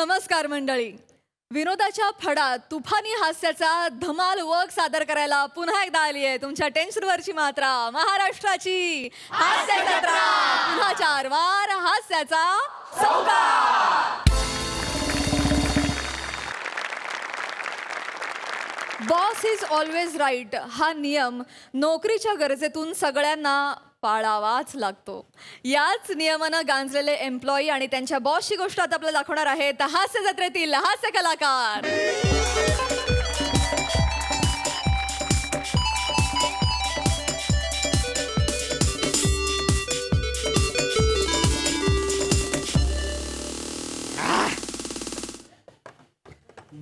नमस्कार मंडळी. विनोदाच्या फडात तुफानी हास्याचा धमाल वर्क सादर करायला पुन्हा एकदा आली आहे तुमच्या टेन्शनवरची मात्रा, महाराष्ट्राची हास्य जत्रा. पुन्हा 4 वार हास्याचा चौकार. बॉस इज ऑलवेज राईट हा नियम नोकरीच्या गरजेतून सगळ्यांना पाळावाच लागतो. याच नियमानं गांजलेले एम्प्लॉई आणि त्यांच्या बॉसची गोष्ट आता आपल्याला दाखवणार आहेत हास्य जत्रेतील हास्य कलाकार.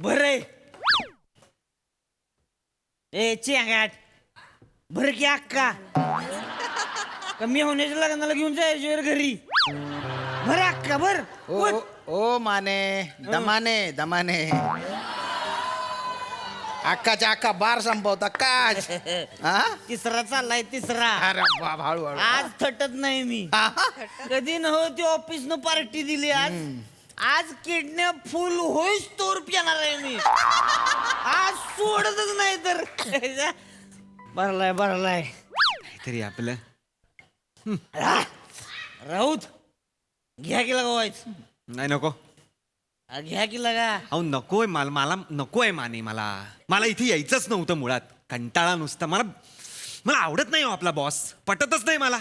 बरे ए चेंगाट बरं की अक्का कमी होण्याच्या लग्नाला घेऊन जायचं घरी. बरं अक्का बर ओ माने दमाने दमाने अक्काच्या अक्का बार संपवता काच. तिसरा चाललाय तिसरा. अरे बाप हळू हळू. आज थटत नाही मी. कधी नव्हती ऑफिस न पार्टी दिली आज किडनॅप फुल होईस तोर पिणार आहे मी. आज सोडतच नाही तर भरलाय तरी आपलं राऊत घ्या की लगा व्हायचं. नाही नको. घ्या की लगा. अहो नकोय मला नकोय माने. मला इथे यायचंच नव्हतं मुळात. कंटाळा नुसता. मला आवडत नाही हो आपला बॉस. पटतच नाही मला.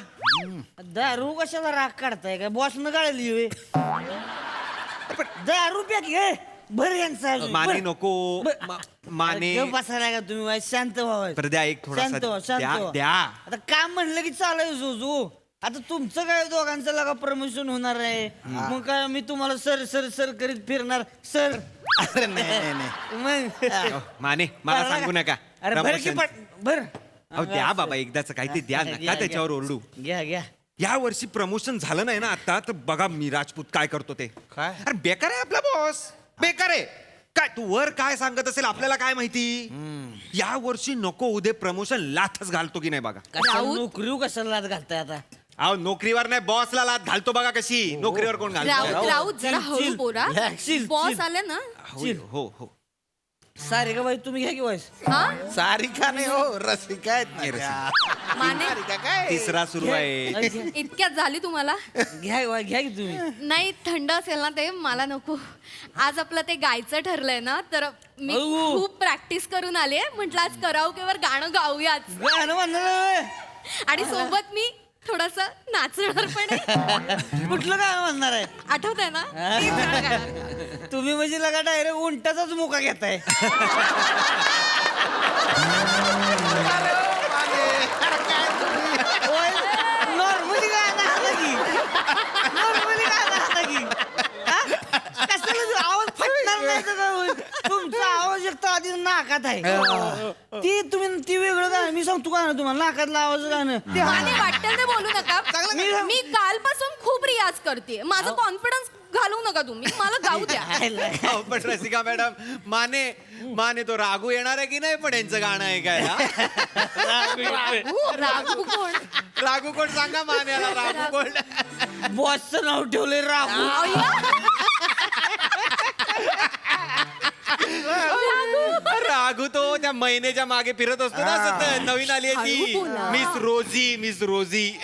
दारू कशाला राग काढताय का बॉस न गाळली दारू प्या घे भर यांचा माने नको. माने बसायला का तुम्ही शांत व्हावं. पर द्या एक शांत व्हा, शांत थोडासा व्हा. द्या. आता काम म्हणलं की चालाय जोजू. आता तुमचं काय दोघांचं लगा प्रमोशन होणार आहे. मग काय मी तुम्हाला सर सर सर करीत फिरणार सर. अरे नाही नाही मग माने मला सांगू नका. अरे भर की Promotion. भर. अहो द्या बाबा एकदाच काहीतरी द्या. नका त्याच्यावर ओरडू. घ्या घ्या. या वर्षी प्रमोशन झालं नाही ना आता तर बघा मी राजपूत काय करतो ते. काय? अरे बेकार आहे आपला बॉस. बेकार आहे. काय तू वर काय सांगत असेल आपल्याला काय माहिती. या वर्षी नको उद्या प्रमोशन लाथच घालतो की नाही बघा. कशाला नोकरी कशाला लाद घालताय आता. अहो नोकरीवर नाही बॉसला लाथ घालतो बघा कशी. नोकरीवर कोण घालतो. राऊत जरा हळू बोला. Chill, boss chill. आले ना. हो हो. सारे का बाई तुम्ही घ्या की व्हायस. हा सारिका नाही हो रसिका आहेत नाही, माझ्या. माने सारिका काय तिसरा सुरू आहे. इतक्यात झाली तुम्हाला. घ्या की तुम्ही. नाही थंड असेल ना ते मला नको. आज आपलं ते गायचं ठरलंय ना तर मी अहो. खूप प्रॅक्टिस करून आले. म्हटलं आज कराओकेवर गाणं गाऊयाच गाणं म्हणणार आणि सोबत मी थोडस नाचणार पण आहे. कुठलं गाणं म्हणणार आहे. आठवत आहे ना तेच गाणं गाणार. तुम्ही म्हणजे लगा डायरेक्ट उंटाचाच मुका घेताय. नॉर्मली गाणं आलं की नॉर्मली गाणं आलं की कशाला आवाज फटणार नाही तर काय होईल. तुमचा आवाज एक तर आधी नाकात आहे. ती वेगळं गाणं मी सांगतो गाणं तुम्हाला नाकातलं आवाज गाणं ते माने वाटेल ते बोलू नका. मी कालपासून खूप रियाज करते. माझं कॉन्फिडन्स घालवू नका तुम्ही. मला गाऊ द्या. अहो, पण रसिका मॅडम माने तो रागू येणार आहे की नाही पण यांचं गाणं आहे काय. रागू कोण. रागू कोण सांगा मान्याला. रागू कोण. बॉसचं नाव ठेवलंय राहू. रागू तो त्या महिन्याच्या मागे फिरत असतो ना सतत. नवीन आली आहे ती हळू बोला. Miss Rosie.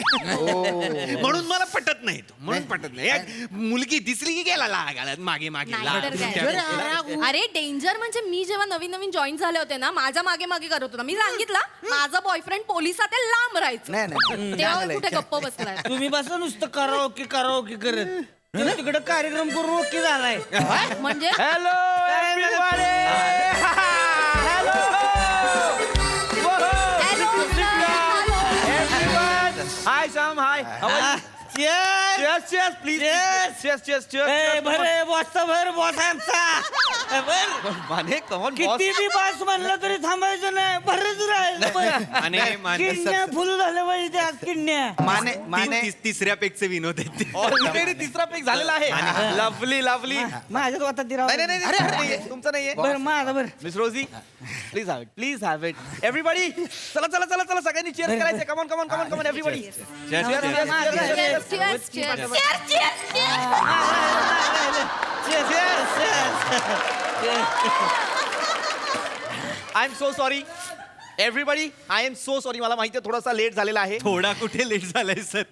म्हणून मला पटत नाही तो. म्हणून पटत नाही. एक मुलगी दिसली की गेला लागायला मागे मागे नाहीतर काय. अरे डेंजर म्हणजे मी जेव्हा नवीन नवीन जॉईन झाले होते ना माझ्या मागे मागे करत होता. मी सांगितलं माझा बॉयफ्रेंड पोलिसात आहे लांब राहायचं. नाही तेव्हा कुठे गप्प बसलाय. तुम्ही बसा नुसतं कराओके करत तिकडे कार्यक्रम करून ओके झालाय. म्हणजे hello Hi Sam, hi. How are you? Cheers, please. Cheers. भरे बॉसचा भर बॉस आमचा भर. Mane, come on, boss. किती बी बॉस म्हणलं तरी थांबायचं नाही. भरच राहायचं. किडण्या फुल झालं पाहिजे त्या किडण्या. माने तिसऱ्यापेक्षा विनोद आहेत ते. Already तिसरा पेक झालेला आहे. Lovely. माझ्यात वाटत नाही, अरे तुमचं नाहीये. बर माझा बर. Miss Rosie, please have it. Everybody, चला सगळ्यांनी cheers करायचं. Come on, everybody. Cheers, cheers. cheers, cheers, cheers, cheers, cheers. I am so sorry everybody, I am so sorry. मला माहिती आहे थोडासा लेट झालेला आहे. थोडा कुठे लेट झालाय सर.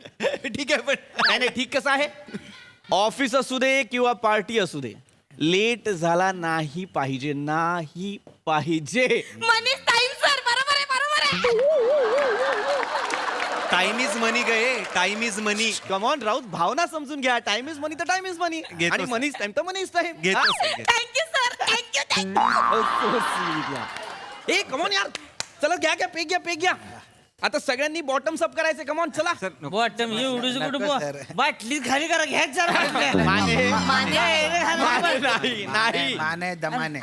ठीक आहे पण नाही नाही, ठीक कसं आहे, ऑफिस असू दे किंवा पार्टी असू दे, लेट झाला नाही पाहिजे, नाही पाहिजे. मनीष टाइम सर, बरोबर आहे, बरोबर आहे. टाइम इज मनी गए, time is money. Come on Raut, भावना समजून घ्या. टाइम इज मनी तर टाइम इज मनी, घेतो आणि sir. मनीज टाइम तर मनीज टाइम. घेतो sir, घेतो. थँक्यू सर, थँक्यू ए कमॉन यार, चला घ्या घ्या, पेक घ्या, पेक घ्या. आता सगळ्यांनी बॉटम्स अप करायचे. कमॉन चला. बॉटम एवढीच नको, कुठं sir. बाटली खाली करा, घ्या जरा माने माने. नाही नाही, माने दमाने.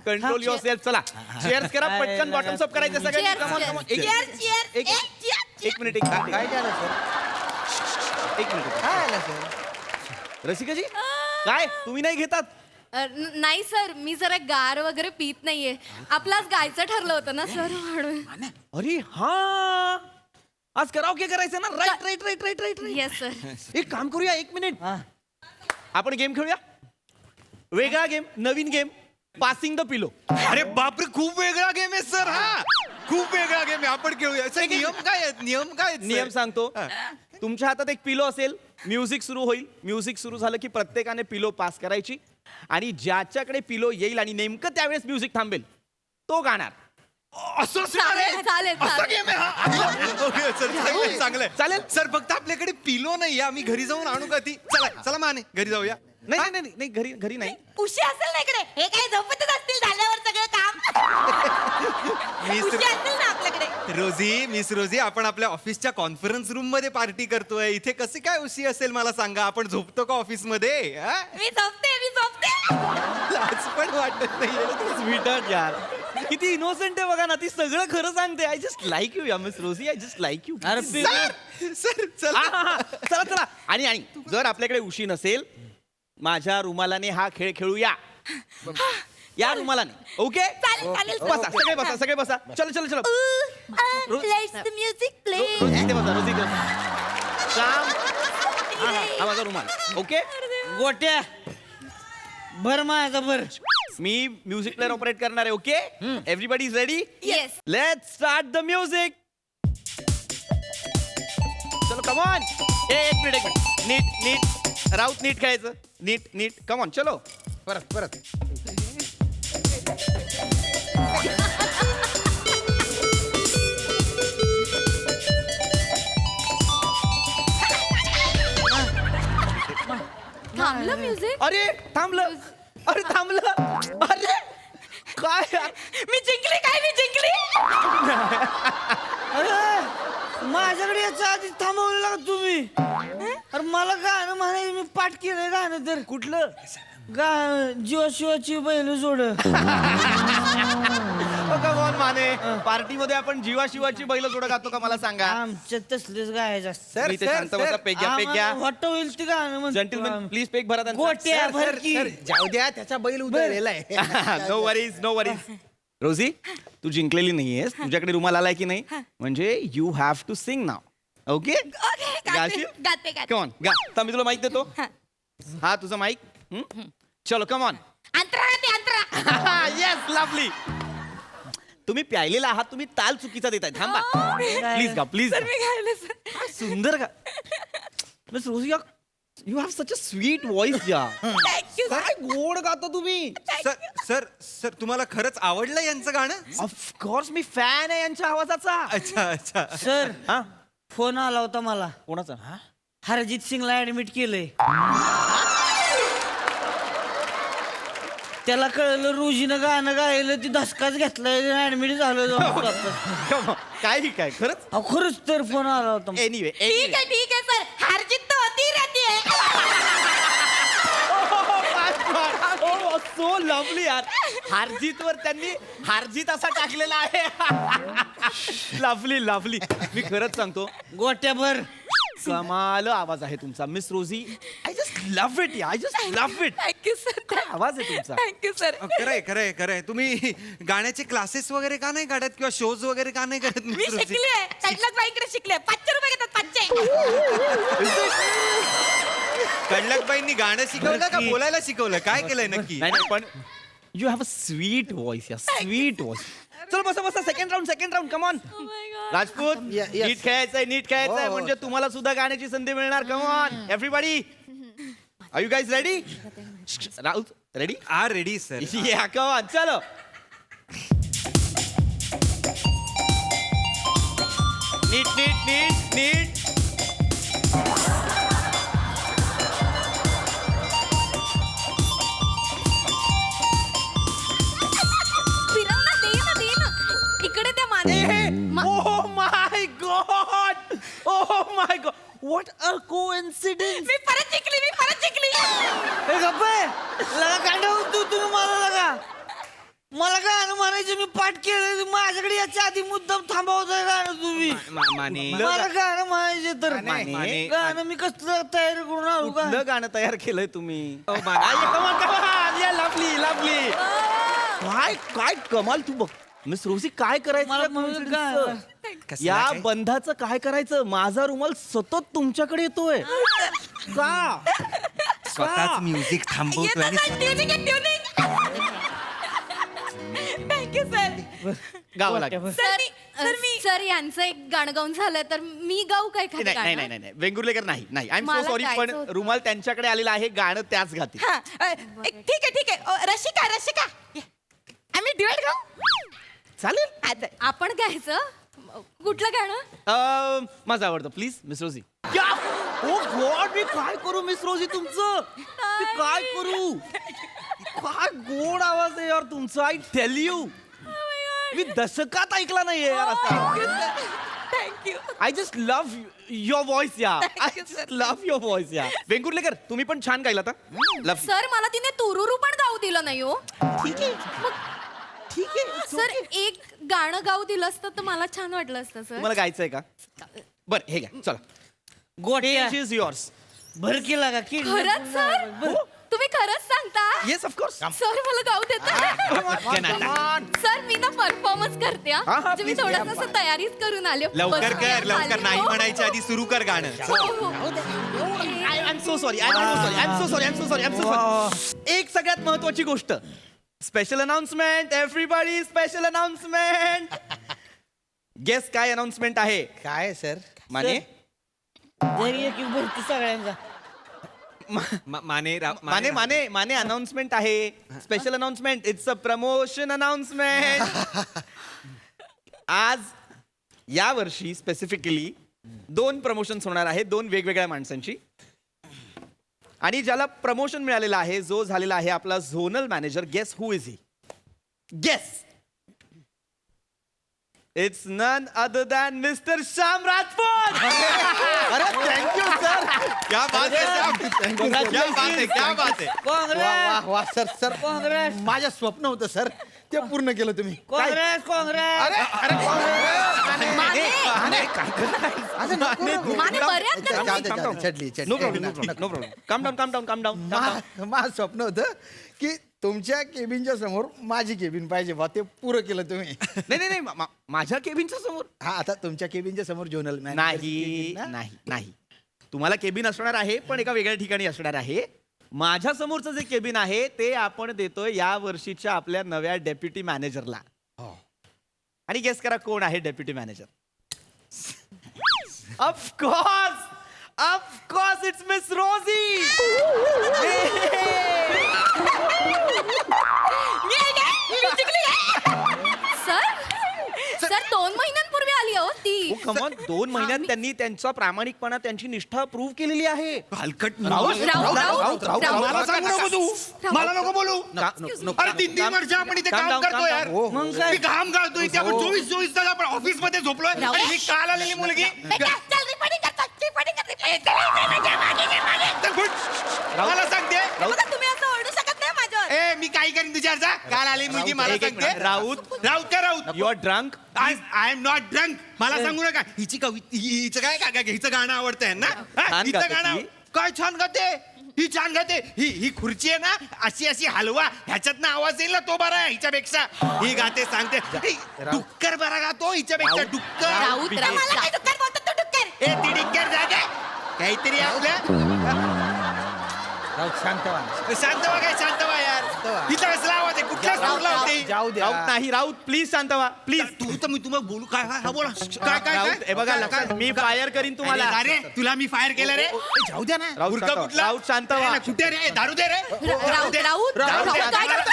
Control your self. चला चेअर्स करा पटकन, बॉटम्स अप करायचे सगळ्यांनी. Cheers, come on cheers. Come on. Cheers, cheers. एक मिनिट, एक मिनिट, काय झालं सर? एक मिनिट. काय झालं सर? रसिकाजी काय तुम्ही नाही घेतात? नाही सर, मी जरा गार वगैरे पीत नाहीये. आपलाच गायचं ठरलं होतं ना सर, म्हणून. अरे हा, आज कराओके करायचं ना. Right right right right right. Yes sir. एक काम करूया, एक मिनिट, आपण गेम खेळूया. वेगळा गेम, नवीन गेम, पासिंग द पिलो. अरे बापरे, खूप वेगळा गेम आहे सर हा. खूप वेगळा गेम आहे, आपण खेळूया. सर नियम काय आहेत, नियम काय आहेत, sir? नियम सांगतो. तुमच्या हातात एक पिलो असेल, म्युझिक सुरू होईल. म्युझिक सुरू झालं की प्रत्येकाने पिलो पास करायची, आणि ज्याच्याकडे पिलो येईल आणि नेमकं त्यावेळेस म्युझिक थांबेल तो गाणार. असं असणार आहे? चालेल, चालेल, असा चालेल. गेम आहे हा? ओके, सर चांगलंय, चांगलंय. चालेल. सर फक्त आपल्याकडे पिलो नाही, आम्ही घरी जाऊन आणू का ती? चला चला माने, घरी जाऊया. नाही नाही नाही नाही, घरी घरी नाही. उशी असेल ना इकडे, हे काय झोपतच असतील झाल्यावर सगळं काम. मिस उशी असेल ना आपल्याकडे. रोजी, मिस रोजी, आपण आपल्या ऑफिसच्या कॉन्फरन्स रूम मध्ये पार्टी करतोय. इथे कशी काय उशी असेल मला सांगा. आपण झोपतो का ऑफिस मध्ये? मी झोपते, मी झोपते. लाज पण वाटत नाहीये. स्वीटहार्ट यार, किती इनोसेंट आहे बघा ना. ती सगळं खरं सांगते. आय जस्ट लाईक यू या miss Rosie, I just like you. अरे सर सर चला. चला चला. आणि आणि जर आपल्याकडे उशी नसेल, माझ्या रुमालाने हा खेळ खेळूया. या रुमालाने. ओके, चालेल, चालेल, सर. बसा सगळे, बसा सगळे, बसा. चलो चलो चलो. Let's the music play. रोजी इथे बसा, रोजी इथे बसा. श्याम, हा माझा रुमाल. ओके, गोट्या भर माझा भर. मी म्युझिक प्लेअर ऑपरेट करणार आहे. Okay, everybody is ready? Yes. Let's start the music. चलो कम ऑन. एक मिनिट, एक मिनिट. नीट नीट राऊत, नीट खेळायचं. नीट नीट. कम ऑन, चलो. परत परत. थांबलं म्युझिक. अरे थांबलं, अरे थांबलं. अरे काय यार? मी जिंकली, काय मी जिंकली. अरे माझ्याकडे याच्या आधी थांबवलं का तुम्ही? अरे मला गाणं म्हणायचं, मी पाठ केलंय गाणं. तर कुठलं? जीवा शिवाची बैल जोड. कमॉन माने, पार्टीमध्ये आपण जीवा शिवाची बैल जोड गातो का मला सांगा? आमच्या तसलेच गायचं. मी ते शांत बसा. पेक घ्या, पेक घ्या. वाटत होईल ते गाणं जंटलमॅन प्लीज पेक भरा त्यांचा. गोट्या भर की. जाऊ द्या, त्याचा बैल उधळलेला आहे. No worries, no worries. Rosie, तू जिंकलेली नाहीयेस. तुझ्याकडे रुमाल आलाय की नाही, म्हणजे यू हॅव टू सिंग नाव. ओके, ओके, गाशील? गाते गाते. कम ऑन गा. तर मी तुला माईक देतो. हा तुझा माईक. चलो कम ऑन. अंतरा गाते, अंतरा. Yes, lovely. तुम्ही प्यायलेला आहात, तुम्ही ताल चुकीचा देताय. थांबा प्लीज गा, प्लीज. सर मी गायले सर. सुंदर गा. Miss Rosie, you have such a sweet voice या. Thank you sir. काय गोड गातो तुम्ही. सर सर सर तुम्हाला खरंच आवडलं यांचं गाणं? ऑफकोर्स मी फॅन आहे यांच्या आवाजाचा. अच्छा अच्छा. सर हा, फोन आला होता मला. कोणाचा? हरजित सिंगला ऍडमिट केलंय. त्याला कळलं रोजीनं गाणं गायलं, ती धसकाच घेतलाय, ऍडमिट झालं. काही काय खरंच? खरंच तर फोन आला होता. एनिवे, ठीक आहे सर. हार जीत तो होती रहती है. सो लवली यार. हारजीत वर त्यांनी हारजीत असा टाकलेला आहे. Lovely lovely. मी खरंच सांगतो, गोट्याभर. कमाल आवाज आहे तुमचा miss Rosie. I just love it. I just love it. Thank you sir. काय आवाज आहे तुमचा. Thank you sir. खरंय खरंय खरंय. तुम्ही गाण्याचे क्लासेस वगैरे का नाही काढत किंवा शोज वगैरे का नाही करत? मी मिस रोजी? शिकले. साईडलाच बाईकडे शिकले. 500 रुपये घेतात, 500. कडलकबाईंनी गाणं शिकवलं का बोलायला शिकवलं काय केलंय नक्की नाही पण you have a sweet voice या स्वीट व्हॉइस. चल बसा second round come on. Rajput Yeah, yes. नीट खेळायचंय हो. म्हणजे तुम्हाला सुद्धा गाण्याची संधी मिळणार. Come on everybody. Are you guys ready? Raut ready? आ रेडी सर या कम ऑन चलो. नीट फिरव ना, दे ना. इकडे त्या Mane Oh my god! Oh my god! What a coincidence! मी परत जिंकली. हे गप्पे लगा कांडा तुम्ही मला गाणं म्हणायचं मी पाठ केलं माझ्याकडे याच्या आधी मुद्दाम थांबवतोय गाणं तुम्ही. माने मला गाणं म्हणायचे तर माने. गाणं मी कसं तयारी करून आणू का? कुठलं गाणं तयार केलंय तुम्ही? लवली काय कमाल तू बघ मिस रोजी काय करायचं मला या म्हणून coincidence चं? या या बंधाचं काय करायचं? माझा रुमाल सतत तुमच्याकडे येतोय का? स्वतःच म्युझिक थांबवतोय आणि थँक्यू सर. गावं लागेल. सर यांचं एक गाणं गाऊन झालं तर मी गाऊ काय खाली नाही वेंगुर्लेकर नाही आय एम सो मला सॉरी गायचं पण होतं. रुमाल त्यांच्याकडे आलेला आहे गाणं त्याच घाते. ठीक आहे. रशिका आम्ही ड्युएट गाऊ. चालेल आपण गायचं कुठलं गाणं? माझं आवडतं please miss Rosie. O God मी काय करू मिस रोजी तुमचं? मी काय करू? काय गोड आवाज आहे यार तुमचा. आय टेल यू मी दशकात ऐकला नाहीये यार असा. Thank you. I just love your voice या. I just love your voice या. वेंगुर्लेकर तुम्ही पण छान गायला लव्ह. सर मला तिने तुरुरू पण गाऊ दिलं नाही हो. ठीक आहे सर एक गाणं गाऊ दिलं असतं तर मला छान वाटलं असतं सर. तुम्हाला गायचंय का? बरं हे घ्या चला. गोट्या इज युअर्स. भर केला का की खरंच सर तुम्ही खरंच सांगता? Yes of course. सर मला गाऊ देता? सर मी ना परफॉर्मन्स करते हा. हा, म्हणजे मी please, थोडंसं तयारीच करून आले. लवकर बसते, कर लवकर आले. नाही हो. म्हणायच्या आधी सुरू कर गाणं हो, हो. I am so sorry. एक सगळ्यात महत्वाची गोष्ट. Special announcement everybody. Special announcement. Guess काय अनाउन्समेंट आहे? काय सर माने घरी एक भरती सगळ्यांचा माने अनाउन्समेंट आहे. Special announcement. It's a promotion announcement. आज या वर्षी स्पेसिफिकली 2 प्रमोशन्स होणार आहेत 2 वेगवेगळ्या माणसांची. आणि ज्याला प्रमोशन मिळालेलं आहे जो झालेला आहे आपला zonal manager. Guess who is he? Guess. It's none other than mister Shyam Rajput. अरे थँक्यू सर. क्या बात है श्याम. क्या बात है काँग्रेस वा सर सर काँग्रेस माझं स्वप्न होतं सर ते पूर्ण केलं तुम्ही. काँग्रेस अरे अरे माने बऱ्याच जणांनी- चढली नो प्रॉब्लेम. काम डाऊन. माझं स्वप्न होतं की तुमच्या केबिनच्या समोर माझी केबिन पाहिजे बा ते पुरं केलं तुम्ही. नाही माझ्या केबिनच्या समोर हा आता तुमच्या केबिनच्या समोर जोनल नाही. तुम्हाला केबिन असणार आहे पण एका वेगळ्या ठिकाणी असणार आहे. माझ्या समोरचं जे केबिन आहे ते आपण देतोय या वर्षीच्या आपल्या नव्या डेप्युटी मॅनेजरला. आणि गेस करा कोण आहे deputy manager? Of course it's miss Rosie. Sir 2 महिन्यांपूर्वी आली हो ती. कमॉन 2 महिन्यात त्यांनी त्यांचा प्रामाणिकपणा त्यांची निष्ठा प्रूव्ह केलेली आहे. हलकट राऊत. मला सांगू नको तू मला नको बोलू अरे 3 वर्ष आपण इथे काम करतोय यार. मग काय? मी काम करतोय इथे आपण 24 तास आपण ऑफिस मध्ये झोपलोय आणि ही काल आलेली मुलगी मला सांगते तुम्ही असं ओरडू शकत नाही माझ्यावर. ए मी काही करीन तुझ्या अर्जा काल आली मुलगी मला एक सांगते minute. Raut you are drunk. I am not drunk. मला सांगू नका हिचं काय हिचं गाणं आवडतंय ना छान हिचं गाते गाणं ती. काय छान गाते ही छान गाते. ही खुर्ची आहे ना अशी हलवा ह्याच्यातनं आवाज येईल ना तो बरा आहे हिच्यापेक्षा. ही गाते सांगते डुक्कर बरा गातो हिच्यापेक्षा डुक्कर. राऊत मला काय डुक्कर बोलतो तू डुक्कर. ए ती डिक्कर जागे काहीतरी आपल्या राऊत शांत व्हा ना. शांत व्हा काय शांत व्हा यार व्हा. इथं कसला आवाज आहे कुठल्या सुरला होते जाऊ द्या. राऊत नाही राऊत प्लीज शांत व्हा प्लीज. तू तर मी तुम्हाला बोलू काय हा बोला काय काय राऊत काय हे बघा लक्षात मी फायर करीन तुम्हाला. अरे तुला मी फायर केलं रे जाऊ द्या ना राऊत बुरका शांत व्हा. कुठला? राऊत शांत व्हा. नाही, कुठे रे दारू दे रे राऊत राऊत दारू दे. राऊत काय करतो?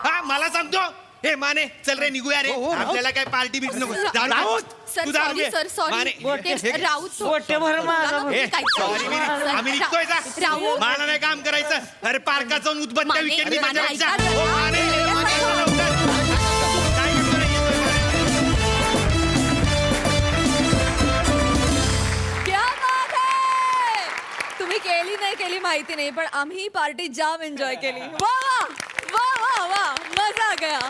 हा मला सांगतो हे माने चल रे निघूया रे आपल्याला काय पार्टी बिर्टी नको दारू राऊत. सर तू दारू सॉरी घे. सर सॉरी माने, राऊत पोटेभर माझा ए, sorry, आम्ही निघतोय जा राऊत मला नाही काम करायचं अरे पार्कात जाऊन उद्बत्त्या माने, विकेंड अरे माने, ऐका जरा. क्या बात है तुम्ही केली नाही केली माहिती नाही पण आम्ही ही पार्टी जाम एन्जॉय केली वा वा वा वा वा मजा आ गया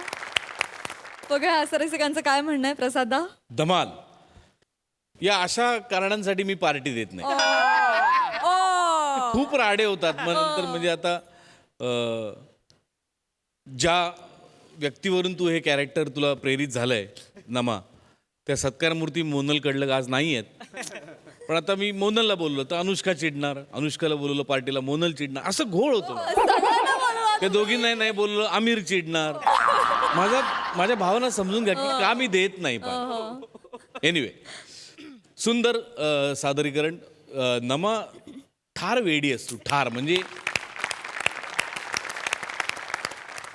बघा ह्या रसिकांचं काय म्हणणं आहे प्रसादा धमाल या अशा कारणांसाठी मी पार्टी देत नाही ओ खूप राडे होतात मग नंतर म्हणजे आता ज्या व्यक्तीवरून तू हे कॅरेक्टर तुला प्रेरित झालंय नमा त्या सत्कारमूर्ती मोनल कडलं आज नाही आहेत पण आता मी मोनलला बोललो तर अनुष्का चिडणार अनुष्काला बोलवलं पार्टीला मोनल चिडणार असं घोळ होतो सगळ्यांना बोलवा. त्या दोघींना नाही बोललो आमिर चिडणार माझ्या भावना समजून घ्या की का मी देत नाही पण एनिवे सुंदर सादरीकरण नमा ठार वेडी असतो ठार म्हणजे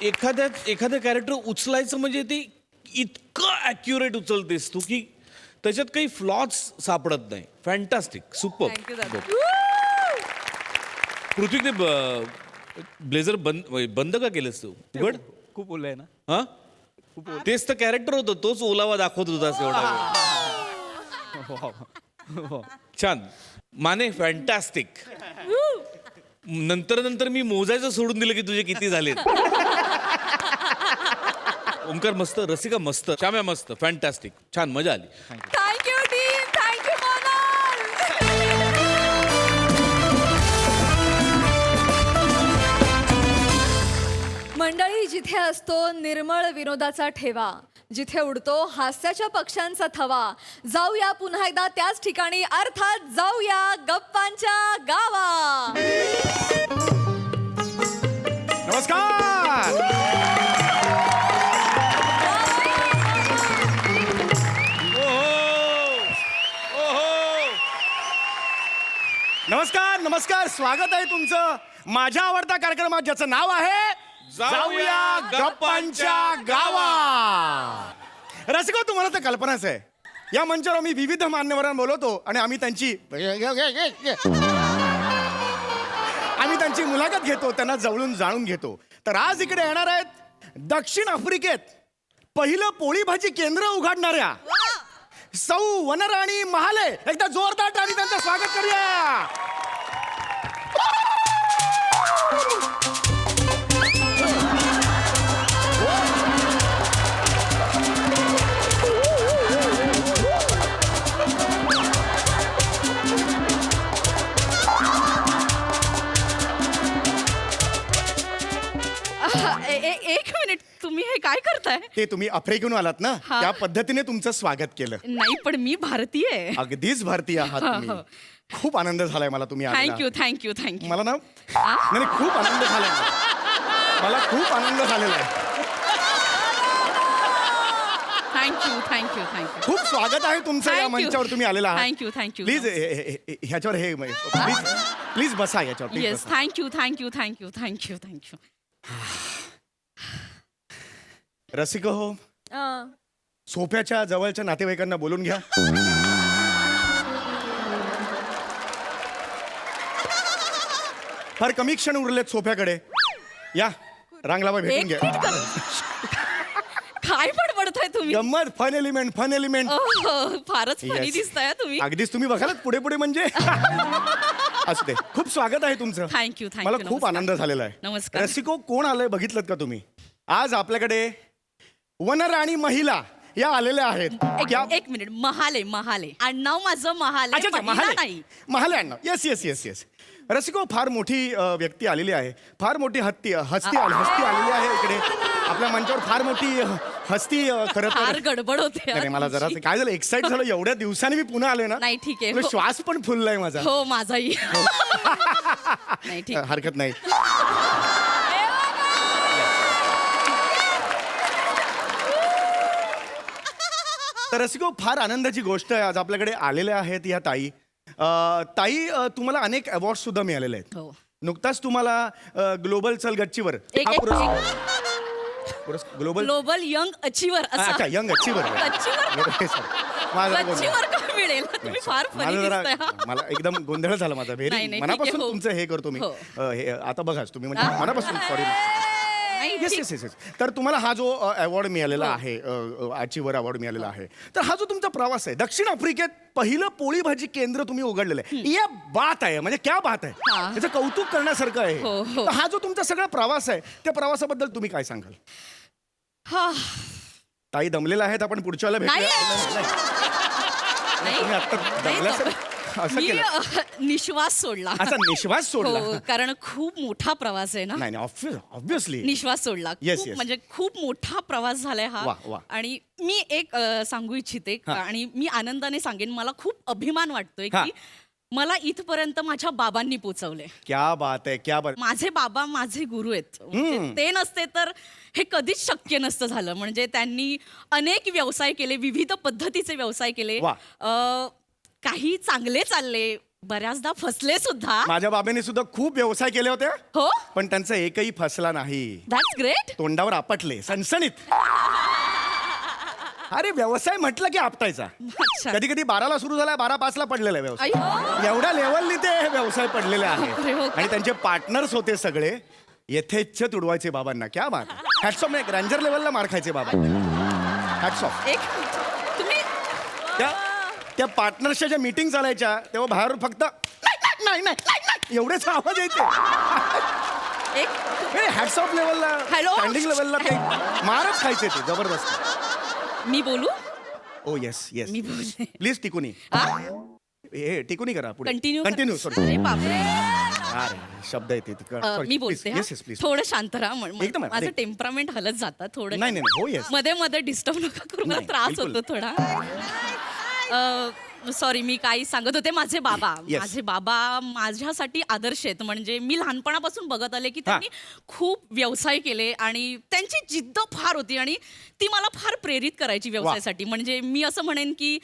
एखादं कॅरेक्टर उचलायचं म्हणजे ते इतकं ॲक्युरेट उचलतेस तू की त्याच्यात काही फ्लॉज सापडत नाही फॅन्टास्टिक सुपर Thank you, दादा. पृथ्वी ते ब्लेझर बंद का केलंस तू उघड खूप ओलंय ना. हा तेच तर कॅरेक्टर होतं तोच ओलावा दाखवत होतास एवढा वेळ. छान माने फॅन्टास्टिक नंतर मी मोजायचं सोडून दिलं की तुझे किती झालेत ओमकार मस्त रसिका मस्त श्याम्या मस्त फॅन्टास्टिक छान मजा आली थँक्यू टीम थँक्यू मोनल मंडळी जिथे असतो निर्मळ विनोदाचा ठेवा जिथे उडतो हास्याच्या पक्ष्यांचा थवा जाऊया पुन्हा एकदा त्याच ठिकाणी अर्थात जाऊया गप्पांच्या गावा नमस्कार नमस्कार नमस्कार स्वागत आहे तुमचं माझ्या आवडत्या कार्यक्रमात ज्याचं नाव आहे जाऊया गप्पांच्या गावा रसिको तुम्हाला तर कल्पनाच आहे या मंचावर आम्ही विविध मान्यवरांना बोलवतो आणि आम्ही त्यांची मुलाखत घेतो त्यांना जवळून जाणून घेतो तर आज इकडे येणार आहेत दक्षिण आफ्रिकेत पहिलं पोळी भाजी केंद्र उघडणाऱ्या सौ वनराणी महाले एकदा जोरदार टाळी त्यांचं स्वागत करूया एक मिनिट तुम्ही हे काय करताय ते तुम्ही आफ्रिकेहून आलात ना हा. त्या पद्धतीने तुमचं स्वागत केलं नाही पण मी भारतीय आहे अगदीच भारतीय आहात तुम्ही खूप आनंद झालाय मला तुम्ही आलेला. थँक्यू थँक्यू थँक्यू मला ना नाही खूप आनंद झालाय मला खूप आनंद झालेला आहे थँक्यू थँक्यू थँक्यू खूप स्वागत आहे तुमचं या Thank you. मंचावर तुम्ही आलेला आहात Thank you, thank you. Please ह्याच्यावर हे प्लीज प्लीज बसा याच्यावर प्लीज येस बसा. Thank you thank you thank you thank you thank you रसिक हो सोफ्याच्या जवळच्या नातेवाईकांना बोलून घ्या फार कमी क्षण उरलेत सोफ्याकडे या रांगलाबा भेटून एक घ्या मिनिट कर. काय बडबडताय तुम्ही गंमत फन एलिमेंट ओह, फारच फनी Yes. दिसताय तुम्ही अगदीच तुम्ही बघालात पुढे पुढे म्हणजे असू दे खूप स्वागत आहे तुमचं थँक्यू थँक्यू मला खूप आनंद झालेला आहे नमस्कार. रसिको कोण आलंय बघितलं का तुम्ही आज आपल्याकडे वनराणी महिला या आलेल्या आहेत एक मिनिट महाले महाले आडनाव माझं महाले अच्छा महिला महाले नाही महाले अण्णा येस येस येस येस रसिको फार मोठी व्यक्ती आलेली आहे फार मोठी हस्ती आलेली आहे इकडे आपल्या मंचावर फार मोठी हस्ती खरं फार तर गडबड होते नाही, यार मला जरा तुमची. काय झालं एक्साइट झालं एवढ्या दिवसांनी मी पुन्हा आलोय ना नाही, ठीक आहे. मला हो. श्वास पण फुललाय माझा हो माझाही नाही, ठीक. हरकत नाही. तर रसिको, फार आनंदाची गोष्ट आहे, आज आपल्याकडे आलेल्या आहेत या ताई. ताई, तुम्हाला अनेक अवॉर्ड सुद्धा मिळालेले आहेत. हो. नुकताच तुम्हाला ग्लोबल चल गच्चीवर ग्लोबल ग्लोबल यंग अचिव्हर अच्छा यंग अचीवर अचिव्हर का मिळेल? तुम्ही फार funny दिसताय, हा. मला एकदम गोंधळ झाला माझा. नाही, व्हेरी नाही, मनापासून ठीक आहे, हो. तुमचं हे करतो मी. हो. हे आता बघाच तुम्ही म्हणजे मनापासून sorry. Yes yes yes yes. तर तुम्हाला हा जो अवॉर्ड मिळालेला आहे, अचिव्हर अवॉर्ड मिळालेला आहे, तर हा जो तुमचा प्रवास आहे, दक्षिण आफ्रिकेत पहिलं पोळी भाजी केंद्र तुम्ही उघडलेलं आहे. या बात आहे, म्हणजे क्या बात आहे, हा. त्याचं कौतुक करण्यासारखं आहे. हो, हो. तर हा जो तुमचा सगळा प्रवास आहे, त्या प्रवासाबद्दल तुम्ही काय सांगाल? हा. ताई दमलेला आहेत, आपण पुढच्या वेळेला नाही. भेटूया. तुम्ही आता दमल्याचं असं मी केलं. निश्वास सोडला. असा निश्वास सोडला. हो, कारण खूप मोठा प्रवास आहे ना. नाही ऑब्विसली. निश्वास सोडला. Yes, खूप yes. म्हणजे खूप मोठा प्रवास झालाय वा, हा. वा. आणि मी एक सांगू इच्छिते हा. आणि मी आनंदाने सांगेन, मला खूप अभिमान वाटतोय हा. की मला इथपर्यंत माझ्या बाबांनी पोचवले. क्या बात आहे, क्या बात. माझे बाबा माझे गुरु आहेत. म्हणजे ते नसते तर हे कधीच शक्य नसतं झालं. म्हणजे त्यांनी अनेक व्यवसाय केले, विविध पद्धतीचे व्यवसाय केले. वा. काही चांगले चालले, बऱ्याचदा फसले सुद्धा. माझ्या बाबांनी सुद्धा खूप व्यवसाय केले होते, हो, पण त्यांचा एकही फसला नाही. That's great. तोंडावर आपटले सणसणीत. अरे व्यवसाय म्हटलं की आपटायचा. अच्छा. कधी कधी 12ला सुरू झालाय, 12:05ला पडलेला आहे व्यवसाय. एवढ्या लेवलनी ते व्यवसाय पडलेले अरे आहेत. हो का? आणि त्यांचे पार्टनर्स होते सगळे यथेच्छ तुडवायचे बाबांना. क्या बात. Hats off. रँजर लेवलला मार खायचे बाबा. Hats off. एक तुम्ही त्या पार्टनर्सच्या ज्या मीटिंग चालायच्या तेव्हा बाहेरून फक्त नाही नाही नाही एवढेच आवाज यायचे. एक हॅट्स ऑफ लेवलला, Hello? स्टँडिंग लेवलला ते मारच खायचे ते जबरदस्त. मी बोलू. ओ येस येस. मी बोलते. प्लीज टिकूनी. हे टिकूनी करा पुढे. Continue continue. सॉरी. अरे बापरे. अरे शब्द येते मी बोलते हा. Yes yes please. थोडं शांत राहा. एकदम, माझं अरे. टेम्परामेंट हलत जातं थोडं. नाही, नाही, हो, yes. मध्ये मध्ये डिस्टर्ब नका करू, मला नाही, त्रास बिलकुल. होतो थोडा. सॉरी, मी काही सांगत होते. माझे बाबा Yes. माझे बाबा माझ्यासाठी आदर्श आहेत. म्हणजे मी लहानपणापासून बघत आले की त्यांनी खूप व्यवसाय केले आणि त्यांची जिद्द फार होती आणि ती मला फार प्रेरित करायची व्यवसायासाठी. म्हणजे मी असं म्हणेन की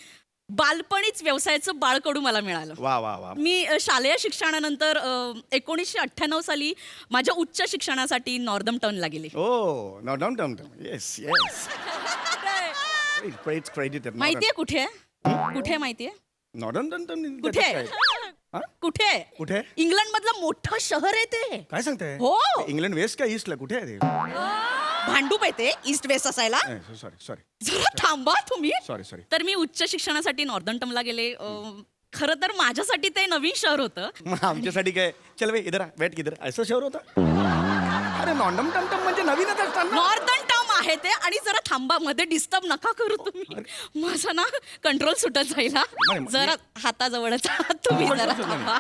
बालपणीच व्यवसायाचं बाळकडू मला मिळालं. वा वा वा. मी शालेय शिक्षणानंतर 1998 साली माझ्या उच्च शिक्षणासाठी नॉर्दम्प्टनला गेले. ओ नॉर्दम्प्टन. Yes yes. क्रेडिट. माहितीये कुठे आहे? कुठे आहे माहितीये? नॉर्दम्प्टन कुठे आहे? हा? कुठे आहे? कुठे? इंग्लंड मधलं मोठं शहर आहे ते. काय सांगताय? हो. इंग्लंड वेस्ट का ईस्टला कुठे आहे ते? भांडूप आहे ते, ईस्ट वेस्ट असायला. सॉरी सॉरी जरा थांबा तुम्ही. सॉरी. तर मी उच्च शिक्षणासाठी नॉर्दम्प्टनला गेले. खरं तर माझ्यासाठी ते नवीन शहर होतं. मग आमच्यासाठी काय? चल वे इधर बैठ किधर असं शहर होतं. अरे नॉर्दम्प्टन म्हणजे नवीनच असतात ना. नॉर्दर्न टर्म आहे ते. आणि जरा थांबा, मध्ये डिस्टर्ब नका करू तुम्ही. माझा ना कंट्रोल सुटत जाईल हा. नाही, जरा हाताजवळच आहात तुम्ही, जरा थांबा.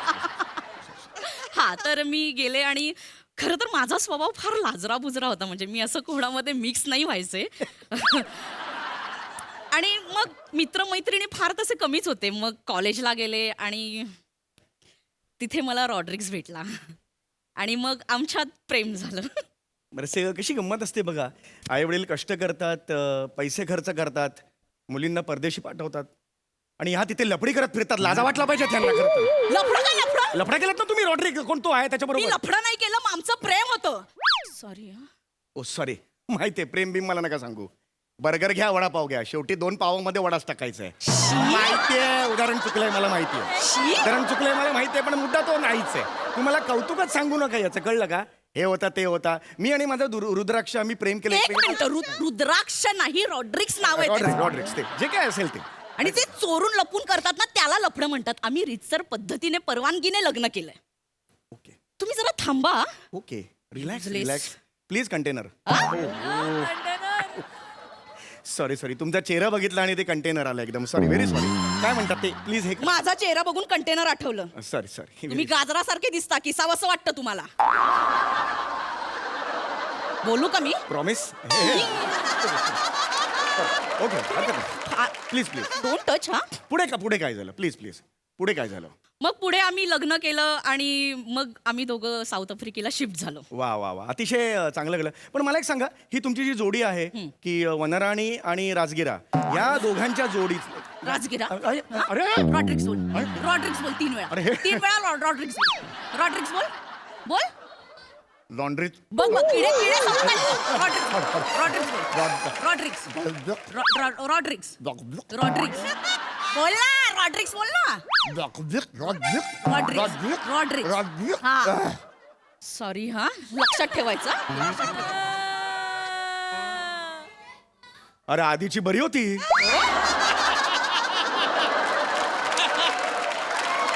हा, तर मी गेले आणि खरं तर माझा स्वभाव फार लाजरा बुजरा होता. म्हणजे मी असं कोणामध्ये मिक्स नाही व्हायचे. आणि मग मित्रमैत्रिणी फार तसे कमीच होते. मग कॉलेजला गेले आणि तिथे मला रॉड्रिक्स भेटला आणि मग आमच्यात प्रेम झालं. बरं से कशी गंमत असते बघा. आई वडील कष्ट करतात, पैसे खर्च करतात, मुलींना परदेशी पाठवतात आणि ह्या तिथे लफडी करत फिरतात. लाजा वाटला पाहिजे त्यांना. खरं तर लफडं काय लफडं? लफडा केलात ना तुम्ही. रॉड्रिक कोण तो आहे मी त्याच्याबरोबर? लफडं नाही केलं, मग आमचं प्रेम होतं. सॉरी. ओ सॉरी. माहितीये प्रेम बिम मला नका सांगू. बर्गर घ्या, वडापाव घ्या, शेवटी 2 पावामध्ये वडाच टाकायचा आहे. माहितीये उदाहरण चुकलंय, मला माहितीये उदाहरण चुकलंय, मला माहितीये, पण मुद्दा तो नाहीच आहे. तुम्हाला कौतुकच सांगू नका याचं, कळलं का? हे होता ते होता. मी आणि माझा रुद्राक्ष आम्ही प्रेम केलं. एक मिनिट, रुद्राक्ष नाही, रॉड्रिक्स नाव आहे त्याचं. रॉड्रिक्स ते जे काय असेल ते. आणि ते चोरून लपून करतात ना, त्याला लफडं म्हणतात. आम्ही रीतसर पद्धतीने परवानगीने लग्न केलंय. ओके तुम्ही जरा थांबा. Okay. Relax Please. Relax please. Container. Sorry तुमचा चेहरा बघितला आणि ते कंटेनर आलं एकदम. Sorry, very sorry. काय म्हणतात ते प्लीज? हे माझा चेहरा बघून कंटेनर आठवलं. सॉरी. तुम्ही गाजरासारखे दिसता, किसावंसं वाटतं तुम्हाला. बोलू का मी? Promise. Okay. Please don't touch. हा, पुढे काय झालं? प्लीज पुढे काय झालं? मग पुढे आम्ही लग्न केलं आणि मग आम्ही दोघं साऊथ आफ्रिकेला शिफ्ट झालो. वा वा वा अतिशय चांगलं केलं. पण मला एक सांगा, ही तुमची जी जोडी आहे की वनराणी आणि राजगिरा, या दोघांच्या जोडीत राजगिरा अरे अरे रॉड्रिक्स बोल, रॉड्रिक्स बोल 3 वेळा, अरे हे- 3 वेळा रॉड्रिक्स बोल, रॉड्रिक्स बोल, बोल लॉन्ड्री बघ बघ किडे किडे संपतात. रॉड्रिक्स रॉड्रिक्स बोल, रॉड्रिक्स रॉड्रिक्स रॉड्रिक्स बोल ना, रॉड्रिक्स बोल ना, रॉड्रिक्स रॉड्रिक्स हा सॉरी हा लक्षात ठेवायचं. अरे आधीची बरी होती.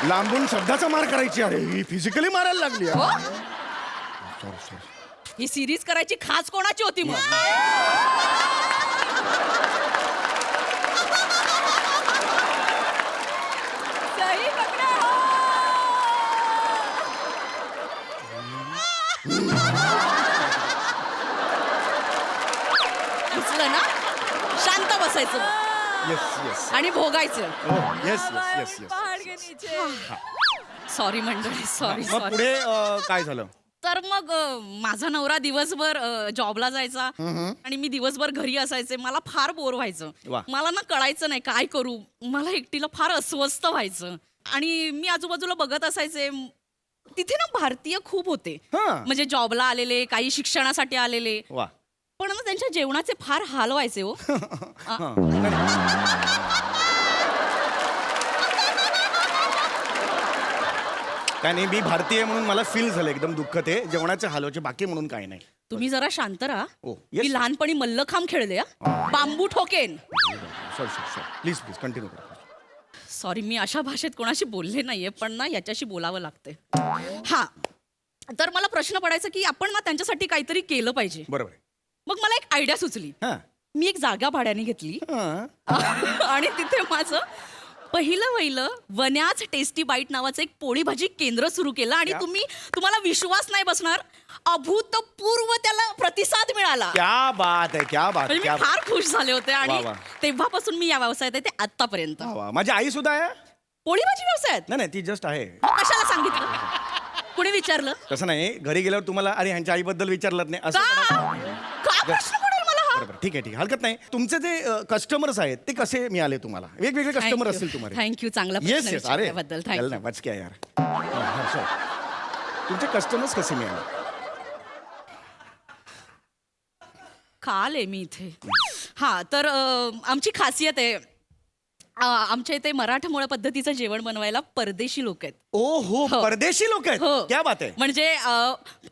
लांबून शब्दाचा मार करायची. अरे ही फिजिकली मारायला लागली. हो? Sorry sorry. ही सिरीज करायची खास कोणाची होती मग? सही पकडा हो. दिसलं ना, शांत बसायचं येस येस आणि भोगायचं. Yes yes yes yes. पहाड के नीचे. सॉरी मंडळी, सॉरी मग सॉरी. पुढे काय झालं? तर मग माझा नवरा दिवसभर जॉबला जायचा आणि मी दिवसभर घरी असायचे. मला फार बोर व्हायचं. वा. मला ना कळायचं नाही काय करू. मला एकटीला फार अस्वस्थ व्हायचं आणि मी आजूबाजूला बघत असायचे. तिथे ना भारतीय खूप होते, हा. म्हणजे जॉबला आलेले, काही शिक्षणासाठी आलेले. वा. पण ना त्यांच्या जेवणाचे फार हाल व्हायचे हो. हां. नाही. काय नाही, मी भारतीय म्हणून मला फील झालं एकदम दुःख ते जेवणाचे हालवाचे, बाकी म्हणून काही नाही. तुम्ही जरा शांत राहा. ओ, yes. मी लहानपणी मल्लखांब खेळले हा. बांबू ठोकेन. Sorry sorry please please continue करा. सॉरी, मी अशा भाषेत कोणाशी बोलले नाहीये, पण ना याच्याशी बोलावं लागतंय. हा, तर मला प्रश्न पडायचा की आपण ना त्यांच्यासाठी काहीतरी केलं पाहिजे. बरोबर आहे. मग मला एक आयडिया सुचली. हां. मी एक जागा भाड्याने घेतली हां. आणि तिथे माझं पहिलं वन्याच टेस्टी बाईट नावाचं एक पोळी भाजी केंद्र सुरू केलं आणि तुम्हाला विश्वास नाही बसणार, अभूतपूर्व त्याला प्रतिसाद मिळाला. क्या बात आहे, क्या बात, म्हणजे क्या मी बात. फार खुश झाले होते आणि वा, वा. तेव्हापासून मी या व्यवसायात आहे ते आतापर्यंत. वा, वा. माझी आई सुद्धा आहे. पोळी भाजी व्यवसायात नाही नाही, ती जस्ट आहे. मग कशाला सांगितलं? कुणी विचारलं? तसं नाही, घरी गेल्यावर तुम्हाला अरे ह्यांच्या आईबद्दल विचारलं नाही असं का कोणा- का प्रश्न पडेल मला हा? बरोबर, ठीक आहे ठीक आहे, हरकत नाही. तुमचे जे कस्टमर्स आहेत ते कसे मिळाले तुम्हाला? वेगवेगळे कस्टमर असतील तुम्हाला. थँक्यू, चांगला येस प्रश्न येस. अरे विचारल्याबद्दल चल थँक्यू. ना, वाचक्या यार. हां, sorry. तुमचे कस्टमर्स कसे मिळाले? काल आहे मी इथे. हा, तर आमची खासियत आहे, आमच्या इथे मराठमोळ्या पद्धतीचं जेवण बनवायला परदेशी लोक आहेत. ओ हो, परदेशी लोक आहेत. हो. क्या बात आहे, म्हणजे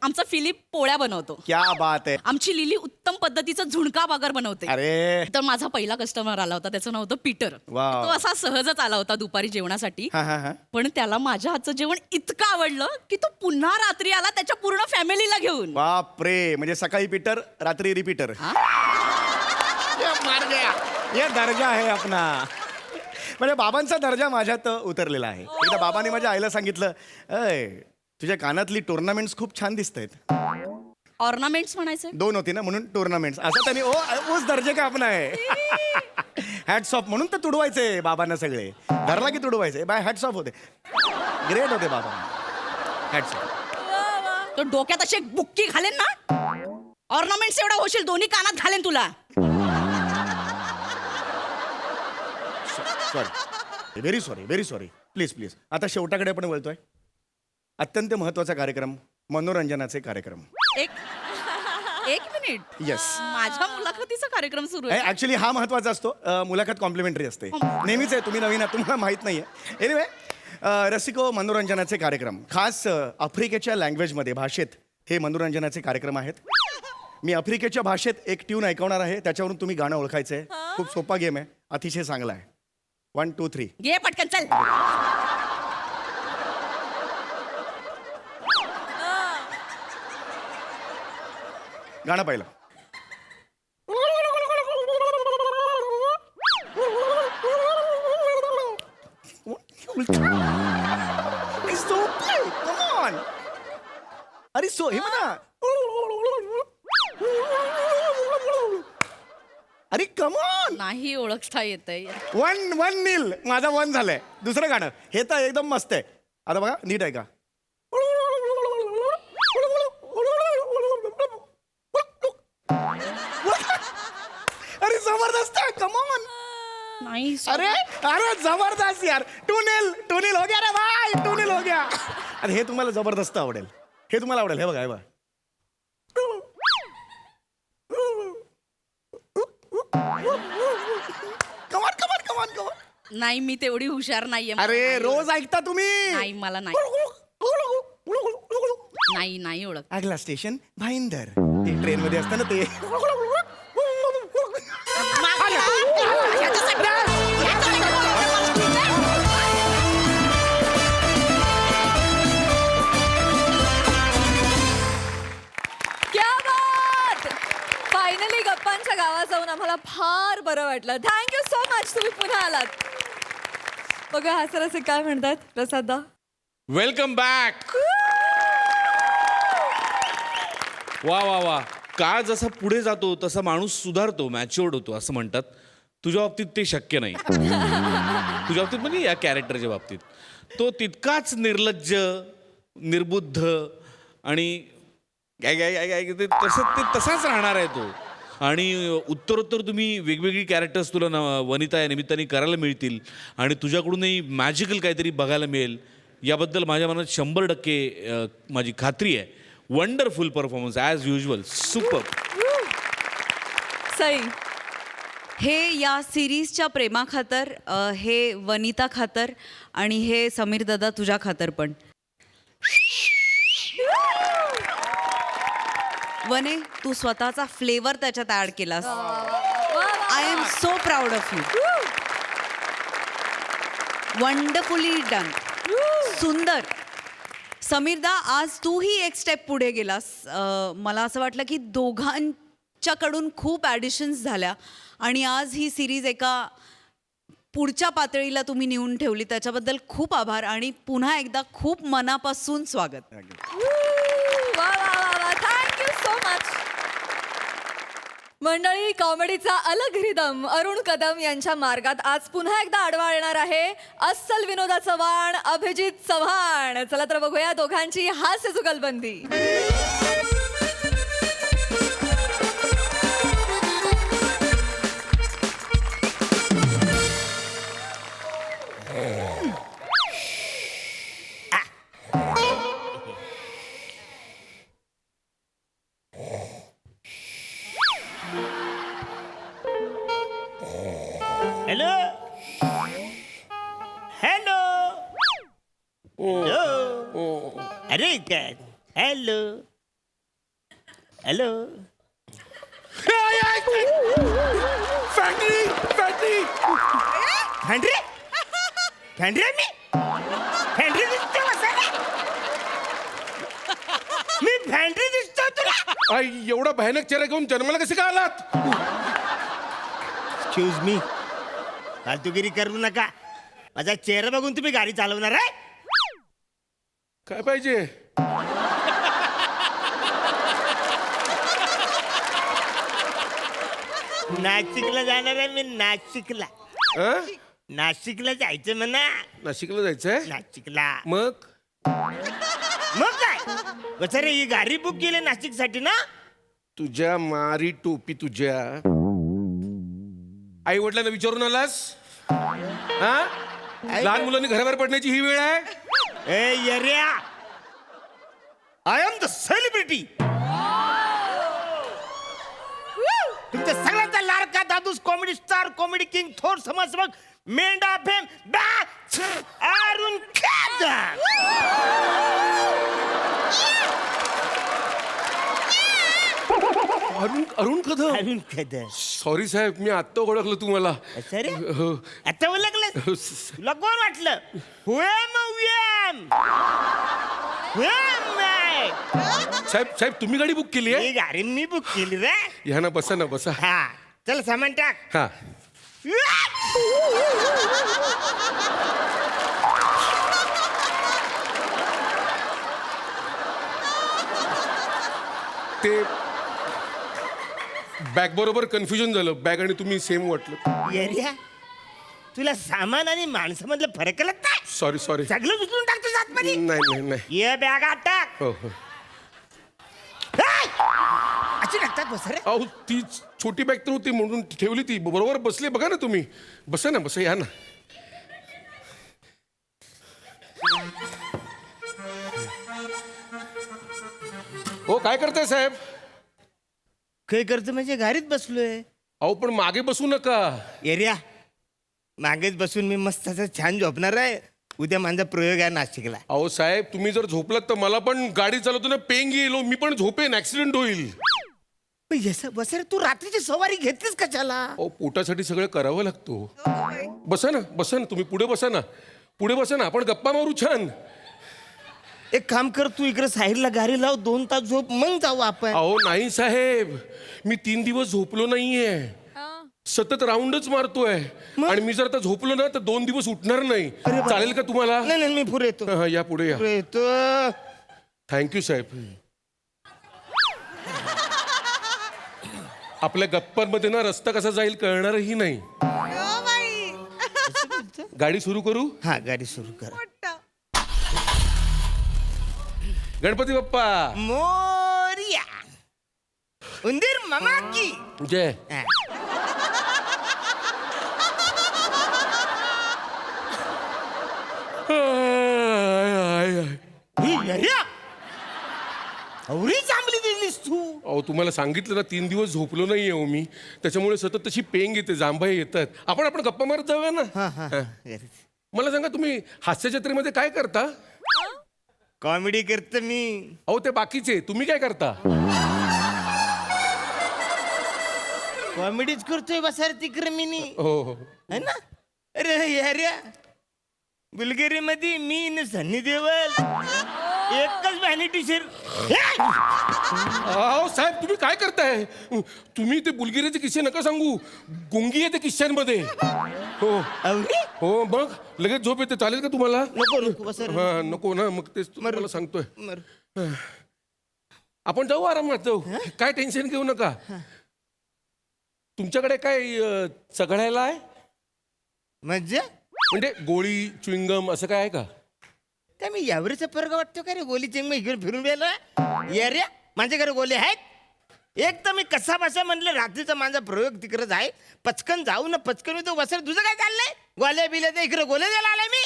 आमचा फिलिप पोळ्या बनवतो, क्या बात आहे. आमची लिली उत्तम पद्धतीचं झुणका भाकर बनवते. अरे तर माझा पहिला कस्टमर आला होता, त्याचं नाव होतं पीटर. वाव. तो असा सहजच आला होता दुपारी जेवणासाठी. हा हा हा. पण त्याला माझ्या हातचं जेवण इतकं आवडलं की तो पुन्हा रात्री आला त्याच्या पूर्ण फॅमिलीला घेऊन. बाप रे, म्हणजे सकाळी पीटर रात्री रिपीटर. मार गया, ये दर्जा आहे आपला. म्हणजे बाबांचा दर्जा माझ्यात उतरलेला आहे. एकदा बाबाने माझ्या आईला सांगितलं, अय तुझ्या कानातली टुर्नामेंट्स खूप छान दिसत आहेत. ऑर्नामेंट्स म्हणायचे. 2 होती ना म्हणून टुर्नामेंट्स असं त्यांनी उस दर्जे का आपला आहे. हॅट्स ऑफ म्हणून तर तुडवायचे बाबांना सगळे. धरला की तुडवायचे. बाय हॅट्स ऑफ होते. ग्रेट होते बाबा. Hats off. तो डोक्यात अशी एक बुक्की घालेन ना, ऑर्नामेंट्स एवढा होशील, दोन्ही कानात घालेन तुला. Sorry, very sorry, very sorry. Please please. आता शेवटाकडे आपण वळतोय. अत्यंत महत्वाचा कार्यक्रम, मनोरंजनाचे कार्यक्रम. एक मिनिट. येस. माझ्या मुलाखतीचा कार्यक्रम सुरू आहे. ऍक्च्युली हा महत्वाचा असतो. मुलाखत कॉम्प्लिमेंटरी असते. नेहमीच आहे, तुम्ही नवीन आहात, तुम्हाला माहित नाहीये. एनिवे, रसिको मनोरंजनाचे कार्यक्रम खास आफ्रिकेच्या लँग्वेजमध्ये, भाषेत हे मनोरंजनाचे कार्यक्रम आहेत. मी आफ्रिकेच्या भाषेत एक ट्यून ऐकवणार आहे, त्याच्यावरून तुम्ही गाणं ओळखायचं आहे. खूप सोपा गेम आहे, अतिशय चांगला आहे. 1 2 3. घे पटकन चल. गाणं पहिलं. अरे सो हे म्हणा. अरे कमॉन. नाही ओळखता येत आहे. 1-1 नील. माझा 1 झालंय. दुसरं गाणं हे तर एकदम मस्त आहे. आता बघा नीट आहे का अरे जबरदस्त आहे कमॉन नाही अरे अरे जबरदस्त यार टूनिल हो गया रे भाई टूनिल हो गया अरे हे तुम्हाला जबरदस्त आवडेल हे तुम्हाला आवडेल हे बघा हे बघा कमान कमान कमान कमान नाही मी तेवढी हुशार नाहीये मला अरे नाही रोज ओळख. ऐकता तुम्ही नाही मला नाही नाही नाही ओळख अगला स्टेशन भाईंदर ते ट्रेन मध्ये असतं ना ते क्या बात फायनली गप्पांच्या गावात जाऊन आम्हाला फार बरं वाटलं. थँक्यू सो मच, तुम्ही पुन्हा आलात. बघा हा सर असे काय म्हणतात प्रसादा. Welcome back. वा वा वा. काळ जसा पुढे जातो तसा माणूस सुधारतो, मॅच्युअर्ड होतो असं म्हणतात. तुझ्या बाबतीत ते शक्य नाही. तुझ्या बाबतीत म्हणजे या कॅरेक्टरच्या बाबतीत तो तितकाच निर्लज्ज, निर्बुद्ध आणि ते तसाच राहणार आहे तो. आणि उत्तरोत्तर तुम्ही वेगवेगळी कॅरेक्टर्स तुला वनिता या निमित्ताने करायला मिळतील आणि तुझ्याकडूनही मॅजिकल काहीतरी बघायला मिळेल याबद्दल माझ्या मनात 100% माझी खात्री आहे. Wonderful performance as usual. Super. Sai हे या सिरीजच्या प्रेमाखातर, हे वनिता खातर आणि हे समीर दादा तुझ्या खातर पण. वने तू स्वतःचा फ्लेवर त्याच्यात ऍड केलास. I am so proud of you. Wonderfully done. सुंदर. समीरदा आज तूही एक स्टेप पुढे गेलास. मला असं वाटलं की दोघांच्याकडून खूप ॲडिशन्स झाल्या आणि आज ही सिरीज एका पुढच्या पातळीला तुम्ही नेऊन ठेवली. त्याच्याबद्दल खूप आभार आणि पुन्हा एकदा खूप मनापासून स्वागत. वा वा वा वा. Thank you so much. मंडळी, कॉमेडीचा अलग रिदम अरुण कदम यांच्या मार्गात आज पुन्हा एकदा आडवा येणार आहे अस्सल विनोदाचं वाण अभिजित चव्हाण. चला तर बघूया दोघांची हास्य जुगलबंदी. हॅलो हॅलो अरे काय hello hello factory factory Fandry Fandry मी फॅन्ड्री दिसतो मी फॅन्ड्री दिसतो तुला. एवढा भयानक चेहरा घेऊन जन्माला कसे का आलात. एक्सक्यूज मी, फालतूगिरी करू नका. माझा चेहरा बघून तुम्ही गाडी चालवणार आहे. काय पाहिजे. नाशिकला जाणार आहे मी. नाशिकला नाशिकला जायचं म्हणा. नाशिकला जायचंय. नाशिकला मग मग काय बचारे ही गाडी बुक केली नाशिक साठी ना. तुझ्या मारी टोपी तुझ्या आई वडिलांना विचारून आलास. हा लहान मुलांनी घराबाहेर पडण्याची ही वेळ आहे. ए येऱ्या, आय एम द सेलिब्रिटी. तुमच्या सगळ्यांचा लाडका दादूस कॉमेडी स्टार, कॉमेडी किंग, थोर समाजसेवक, मेंढा फेम अरुण कदम. अरुण कदम. अरुण कदम. सॉरी साहेब, मी आत्ता ओळखलं तुम्हाला. सर हो. आता ओळखलं तुला कोण वाटलं. साहेब तुम्ही गाडी बुक केली आहे. ही गाडी मी बुक केली रे. ह्या ना बसा ना बसा. हा चल सामान टाक. हा ते बॅग बरोबर कन्फ्युजन झालं. बॅग आणि तुम्ही सेम वाटलं. येऱ्या, तुला सामान आणि माणसामधलं फरक कळत नाही. सॉरी सॉरी सगळं उचलून टाकतो आतमध्ये. नाही नाही नाही ये बॅगात टाक. हो हो अशी टाकतात बस रे. अहो ती छोटी बॅग तर होती म्हणून ठेवली ती बरोबर बसले बघा ना तुम्ही बसा ना बसा या ना हो काय करताय साहेब काय करतो म्हणजे गाडीत बसलोय. अहो पण मागे बसू नका एरिया मागेच बसून मी मस्त असं छान झोपणार आहे. उद्या माझा प्रयोग आहे नाशिकला. अहो साहेब तुम्ही जर झोपलात तर मला पण गाडी चालवताना पेंग येईल हो. मी पण झोपेन ऍक्सिडेंट होईल बस रे, तू रात्रीची सवारी घेतलीस कशाला? अहो पोटासाठी सगळं करावं लागतो बसा ना तुम्ही पुढे बसा ना आपण गप्पा मारू छान एक काम कर, तू इकडे साईडला गाडी लाव, 2 तास झोप, मग जाऊ आपण. अहो नाही साहेब मी 3 दिवस झोपलो नाहीये सतत राऊंडच मारतोय आणि मी जर आता झोपलो ना तर 2 दिवस उठणार नाही चालेल का तुम्हाला नाही नाही मी पुढे येतो. हा, या पुढे या पुढे येतो. थँक्यू साहेब आपल्या गप्पांमध्ये ना रस्ता कसा जाईल कळणारही नाही गाडी सुरू करू हा गाडी सुरू कर. गणपती बाप्पा मोरया. उंदीर मामा की जय हा. ही एरिया एवढी चांगली दिलीस तू. अहो तुम्हाला सांगितलं ना 3 दिवस झोपलो नाहीये हो मी त्याच्यामुळे सतत तशी पेंग येते जांभई येतात आपण गप्पा मारत जाऊया ना हा हा हा. मला सांगा तुम्ही हास्य जत्रेमध्ये काय करता कॉमेडी करतो मी. अहो ते बाकीचे तुम्ही काय करता कॉमेडीच करतोय बसार तिकडे मी हो हो है ना. अरे यार्या बुलगेरी मध्ये मी न सन्नी देवल एकच व्हॅनिटी शेर. अहो साहेब तुम्ही काय करताय तुम्ही ते बुलगिरीचे किस्से नका सांगू गुंगी येते किस्स्यांमध्ये हो हो मग लगेच झोप येते चालेल का तुम्हाला नको नको बसार. हा नको ना मग तेच तुम्हाला सांगतोय मर. आपण जाऊ आरामात जाऊ काय टेन्शन घेऊ नका तुमच्याकडे काय चघळायला आहे म्हणजे गोळी च्युइंगम असं काय आहे का काय मी यावरचा फरक वाटतो का रे? गोली चिंग इकडे फिरून गेला यार्या माझ्याकडे गोले आहेत. एक तर मी कसा बसा म्हणलं रात्रीचा माझा प्रयोग तिकडे आहे पचकन जाऊ ना पचकन येतो वसर तुझं काय चाललंय गोल्या बिल्या तर इकडे गोले द्यायला आलाय मी.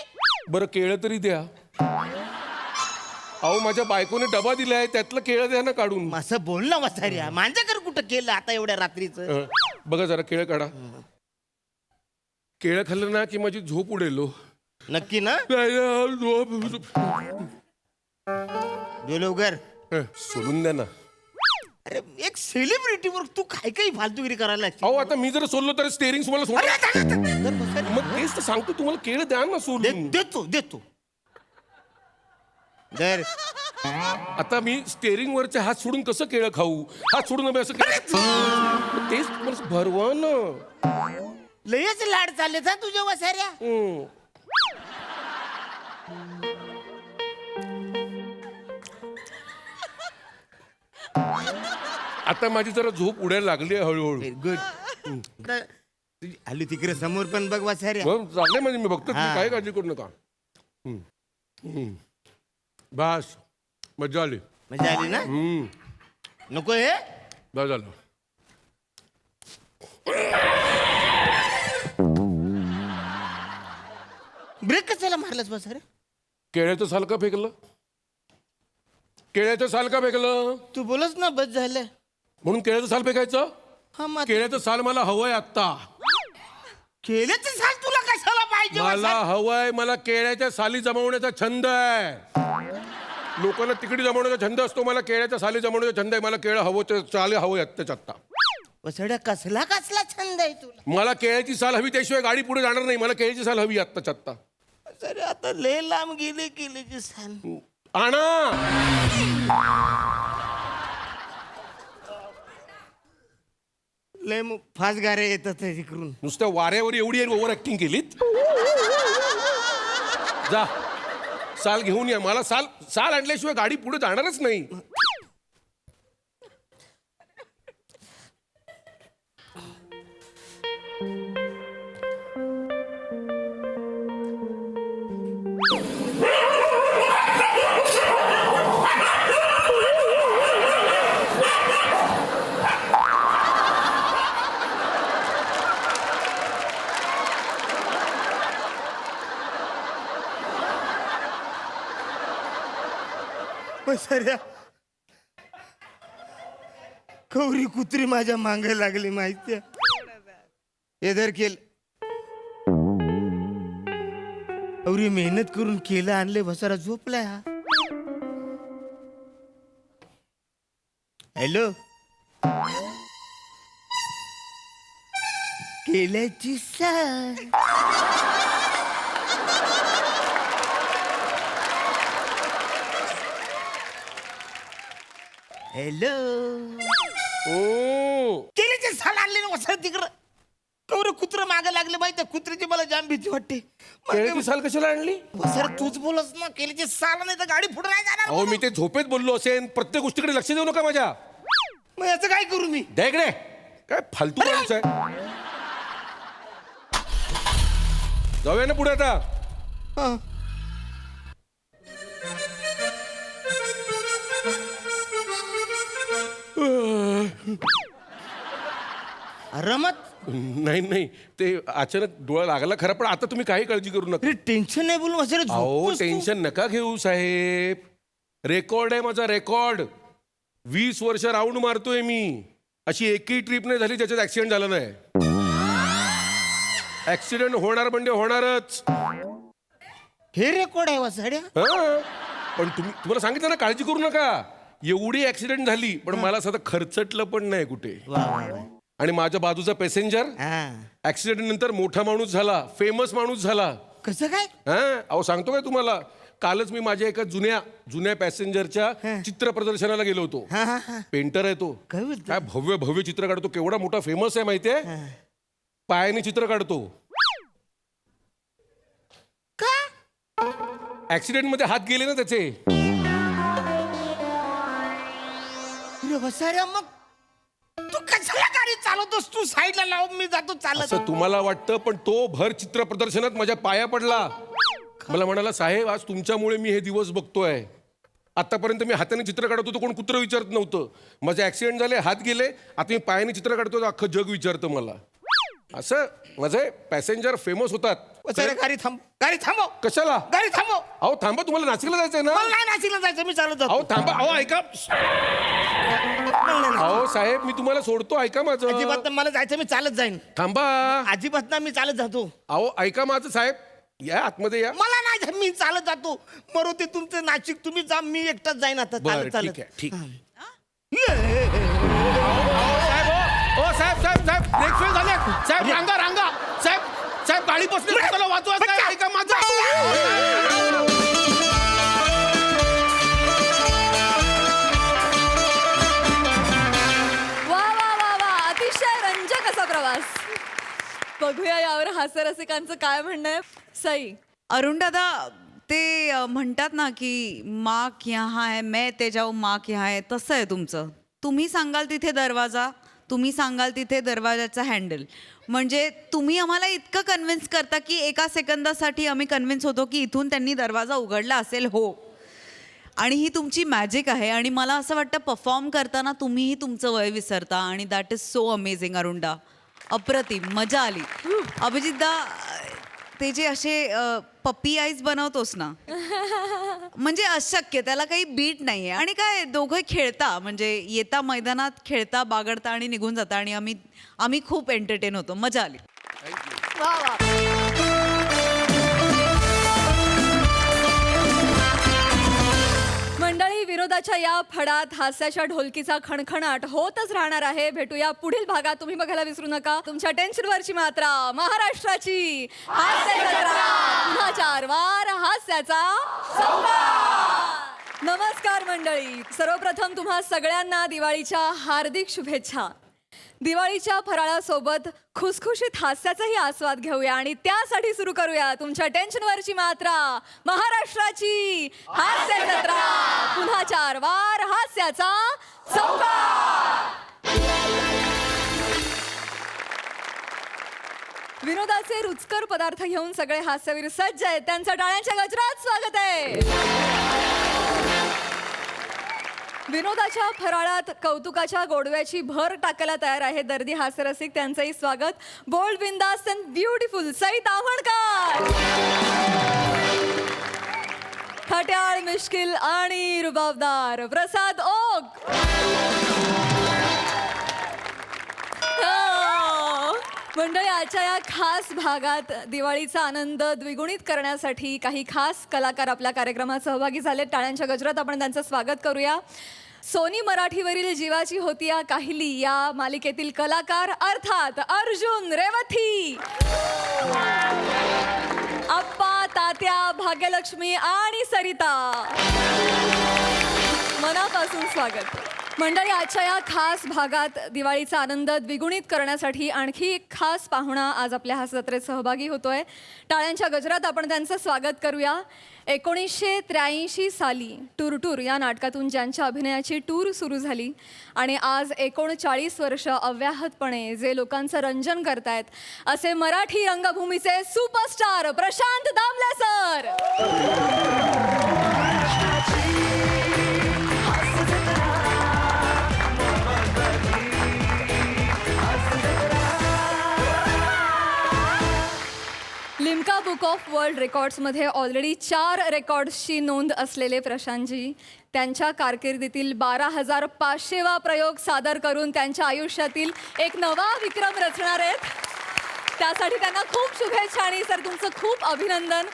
बरं केळं तरी द्या अहो माझ्या बायकोने डबा दिलाय त्यातलं केळं द्या ना काढून असं बोल ना वसार्या माझ्याकडे कुठं केलं आता एवढ्या रात्रीचं. बघा जरा केळं काढा केळं खाल्लं ना की माझी झोप उडेल हो. नक्की ना. लवकर सोडून द्या ना अरे एक सेलिब्रिटीवर तू काय काही फालतूगिरी करायला लागशील. अहो आता मी जर सोडलो तर स्टेरिंग तुम्हाला सोड मग तेच तर सांगतो तुम्हाला केळं द्या ना सोडून देतो देतो दर. आता मी स्टेरिंग वरचे हात सोडून कसं केळं खाऊ हात सोडून आम्ही असं तेच तुम्हाला भरवा ना लयच लाड चालले था तुझ्या वसाऱ्या. आता माझी जरा झोप उडायला लागली आहे हळूहळू गुड. आलू तिकडे समोर पण बघ वसाऱ्या. चांगले म्हणजे मी बघतो तुम्ही हा. काय काळजी करू नका बस मजा आली मजा आली ना. नको हे बस झालं ब्रेक कशाला मारलास वसाऱ्या. केळ्याचं साल का फेकलं केळ्याचं साल का फेकलं तू बोलच ना बस झालं म्हणून केळ्याचं साल फेकायचं हा मग केळ्याचं साल मला हवंय आत्ता केल्याचं साल तुला कशाला पाहिजे मला वसाऱ्या? हवंय मला केळ्याच्या साली जमवण्याचा छंद आहे लोकांना तिकडी जमवण्याचा छंद असतो मला केळ्याच्या साली जमवण्याचा छंद आहे मला केळं हवं साली हवंय आत्ताच्या आत्ता वसाड्या कसला कसला छंद आहे तुला. मला केळ्याची साल हवी त्याशिवाय गाडी पुढे जाणार नाही मला केळ्याची साल हवी आत्ताच्या आत्ता सर आता लय लांब गेले केल्याची साल. आणा लय फास्ट गारे येतात तिकडून. नुसत्या वाऱ्यावर एवढी ओव्हर ऍक्टिंग केलीत जा साल घेऊन या मला साल साल आणल्याशिवाय गाडी पुढे जाणारच नाही वसाऱ्या कवरी कुत्री माझ्या मागे लागली माहितीये एधर केल एवढी मेहनत करून केलं आणले वसारा झोपलाय हा. हॅलो केल्याची सार हॅलो केल्याची साल आणली ना वसारा तिकडं कवर कुत्र मागे लागले माहिती कुत्र्याची मला जाम भीती वाटते केळीची साल कशाला आणली सर तूच बोलस ना केलीची साल नाही तर गाडी पुढे नाही जाणार अहो मी ते झोपेत बोललो असेल प्रत्येक गोष्टीकडे लक्ष देऊ नका माझ्या मग याचं काय करू मी द्या इकडे काय फालतू माणूस आहे जाऊया ना पुढे आता हं. रमत नाही नाही ते अचानक डोळा लागला खरं पण आता तुम्ही काही काळजी करू नका अरे टेन्शन नाही बोलू माझ्या अहो टेन्शन नका घेऊ साहेब रेकॉर्ड आहे माझा रेकॉर्ड 20 वर्ष राऊंड मारतोय मी अशी एकही ट्रिप नाही झाली ज्याच्यात ऍक्सिडेंट झाला नाही ऍक्सिडेंट होणार म्हणजे होणारच हे रेकॉर्ड आहे वसाड्या हं. पण तुम्हाला सांगितलं ना काळजी करू नका एवढी ऍक्सिडेंट झाली पण मला सध्या खर्चटलं पण नाही कुठे आणि माझ्या बाजूचा पॅसेंजर ऍक्सिडेंट नंतर मोठा माणूस झाला फेमस माणूस झाला कसं काय हा अहो सांगतो काय तुम्हाला कालच मी माझ्या एका जुन्या पॅसेंजरच्या चित्र प्रदर्शनाला गेलो होतो पेंटर आहे तो काय बोलतो? काय भव्य भव्य चित्र काढतो केवढा मोठा फेमस आहे माहितीये पायाने चित्र काढतो ऍक्सिडेंट मध्ये हात गेले ना त्याचे वसाऱ्या मग तू कशाला गाडी चालवतोस तू साईडला लावून मी जातो चालत असं तुम्हाला वाटतं पण तो भर चित्र प्रदर्शनात माझ्या पाया पडला मला म्हणाला साहेब आज तुमच्यामुळे मी हे दिवस बघतोय आतापर्यंत मी हाताने चित्र काढत होतो कोण कुत्र विचारत नव्हतं माझे ऍक्सिडेंट झाले हात गेले आता मी पायाने चित्र काढतो तर अख्खं जग विचारतं मला असं माझे पॅसेंजर फेमस होतात वसाऱ्या गाडी थांबव कशाला गाडी थांबव अहो थांबा तुम्हाला नाशिकला जायचंय ना मला नाही नाशिकला जायचं मी चालत जातो अहो थांबा अहो ऐका अहो साहेब मी तुम्हाला सोडतो ऐका माझं अजिबात नाही, मला जायचं मी चालत जाईन थांबा अजिबात ना मी चालत जातो अहो ऐका माझं साहेब या आतमध्ये या मला नाही जात, मी चालत जातो मरो ते तुमचं नाशिक तुम्ही जा मी एकटाच जाईन आता बरं चालत ठीक आहे ठीक चालत ओ साहेब साहेब साहेब ब्रेक फेल झाले साहेब रांगा रांगा साहेब साहेब गाडी बसली त्याला वाचवा साहेब ऐका माझं वा वा वा वा अतिशय रंजक असा प्रवास बघूया यावर हास्यरसिकांचं काय म्हणणं आहे सई अरुण दादा ते म्हणतात ना की माँ यहाँ है मैं ते जाऊ माँ यहाँ है तसं आहे तुमचं तुम्ही सांगाल तिथे दरवाजा तुम्ही सांगाल तिथे दरवाजाचा हँडल म्हणजे तुम्ही आम्हाला इतकं कन्व्हिन्स करता की एका सेकंदासाठी आम्ही कन्व्हिन्स होतो की इथून त्यांनी दरवाजा उघडला असेल हो आणि ही तुमची मॅजिक आहे आणि मला असं वाटतं परफॉर्म करताना तुम्हीही तुमचं वय विसरता आणि दॅट इज सो अमेझिंग अरुणदा अप्रतिम मजा आली अभिजितदा ते जे असे पप्पी आईज बनवतोस ना म्हणजे अशक्य त्याला काही बीट नाहीये आणि काय दोघं खेळता म्हणजे येता मैदानात खेळता बागडता आणि निघून जाता आणि आम्ही खूप एंटरटेन होतो मजा आली वा वा मंडळी विनोदाच्या या फडात हास्याच्या ढोलकीचा खणखणाट होतच राहणार आहे भेटूया पुढील भागात तुम्ही बघायला विसरू नका तुमच्या टेन्शनवरची मात्रा महाराष्ट्राची हास्य जत्रा पुन्हा 4 वार हास्याचा संवाद. नमस्कार मंडळी सर्वप्रथम तुम्हा सगळ्यांना दिवाळीच्या हार्दिक शुभेच्छा दिवाळीच्या फराळासोबत खुसखुशीत हास्याचाही आस्वाद घेऊया आणि त्यासाठी सुरू करूया तुमच्या टेन्शनवरची मात्रा महाराष्ट्राची हास्य जत्रा पुन्हा 4 वार हास्याचा संवाद. विनोदाचे रुचकर पदार्थ घेऊन सगळे हास्यवीर सज्ज आहेत त्यांचं टाळ्यांच्या गजरात स्वागत आहे विनोदाच्या फराळात कौतुकाच्या गोडव्याची भर टाकायला तयार आहे दर्दी हास्यरसिक त्यांचंही स्वागत बोल्ड बिंदास अँड ब्युटिफुल सई तावणकर खट्याळ, मिश्किल आणि रुबाबदार प्रसाद ओक. मंडळी, आजच्या या खास भागात दिवाळीचा आनंद द्विगुणित करण्यासाठी काही खास कलाकार आपल्या कार्यक्रमात सहभागी झाले. टाळ्यांच्या गजरात आपण त्यांचं स्वागत करूया. सोनी मराठीवरील जीवाची होती या काहिली या मालिकेतील कलाकार अर्थात अर्जुन रेवथी, आप्पा, तात्या, भाग्यलक्ष्मी आणि सरिता. मनापासून स्वागत. मंडळी, आजच्या या खास भागात दिवाळीचा आनंद द्विगुणित करण्यासाठी आणखी एक खास पाहुणा आज आपल्या हास्य जत्रेत सहभागी होतोय. टाळ्यांच्या गजरात आपण त्यांचं स्वागत करूया. 1983 साली टूर या नाटकातून ज्यांच्या अभिनयाची टूर सुरू झाली आणि आज 39 वर्ष अव्याहतपणे जे लोकांचं रंजन करतायत असे मराठी रंगभूमीचे superstar Prashant Damle sir. Limca book of world रेकॉर्ड्समध्ये ऑलरेडी 4 रेकॉर्ड्सची नोंद असलेले प्रशांतजी त्यांच्या कारकिर्दीतील 12,500वा प्रयोग सादर करून त्यांच्या आयुष्यातील एक नवा विक्रम रचणार आहेत. त्यासाठी त्यांना खूप शुभेच्छा आणि सर तुमचं खूप अभिनंदन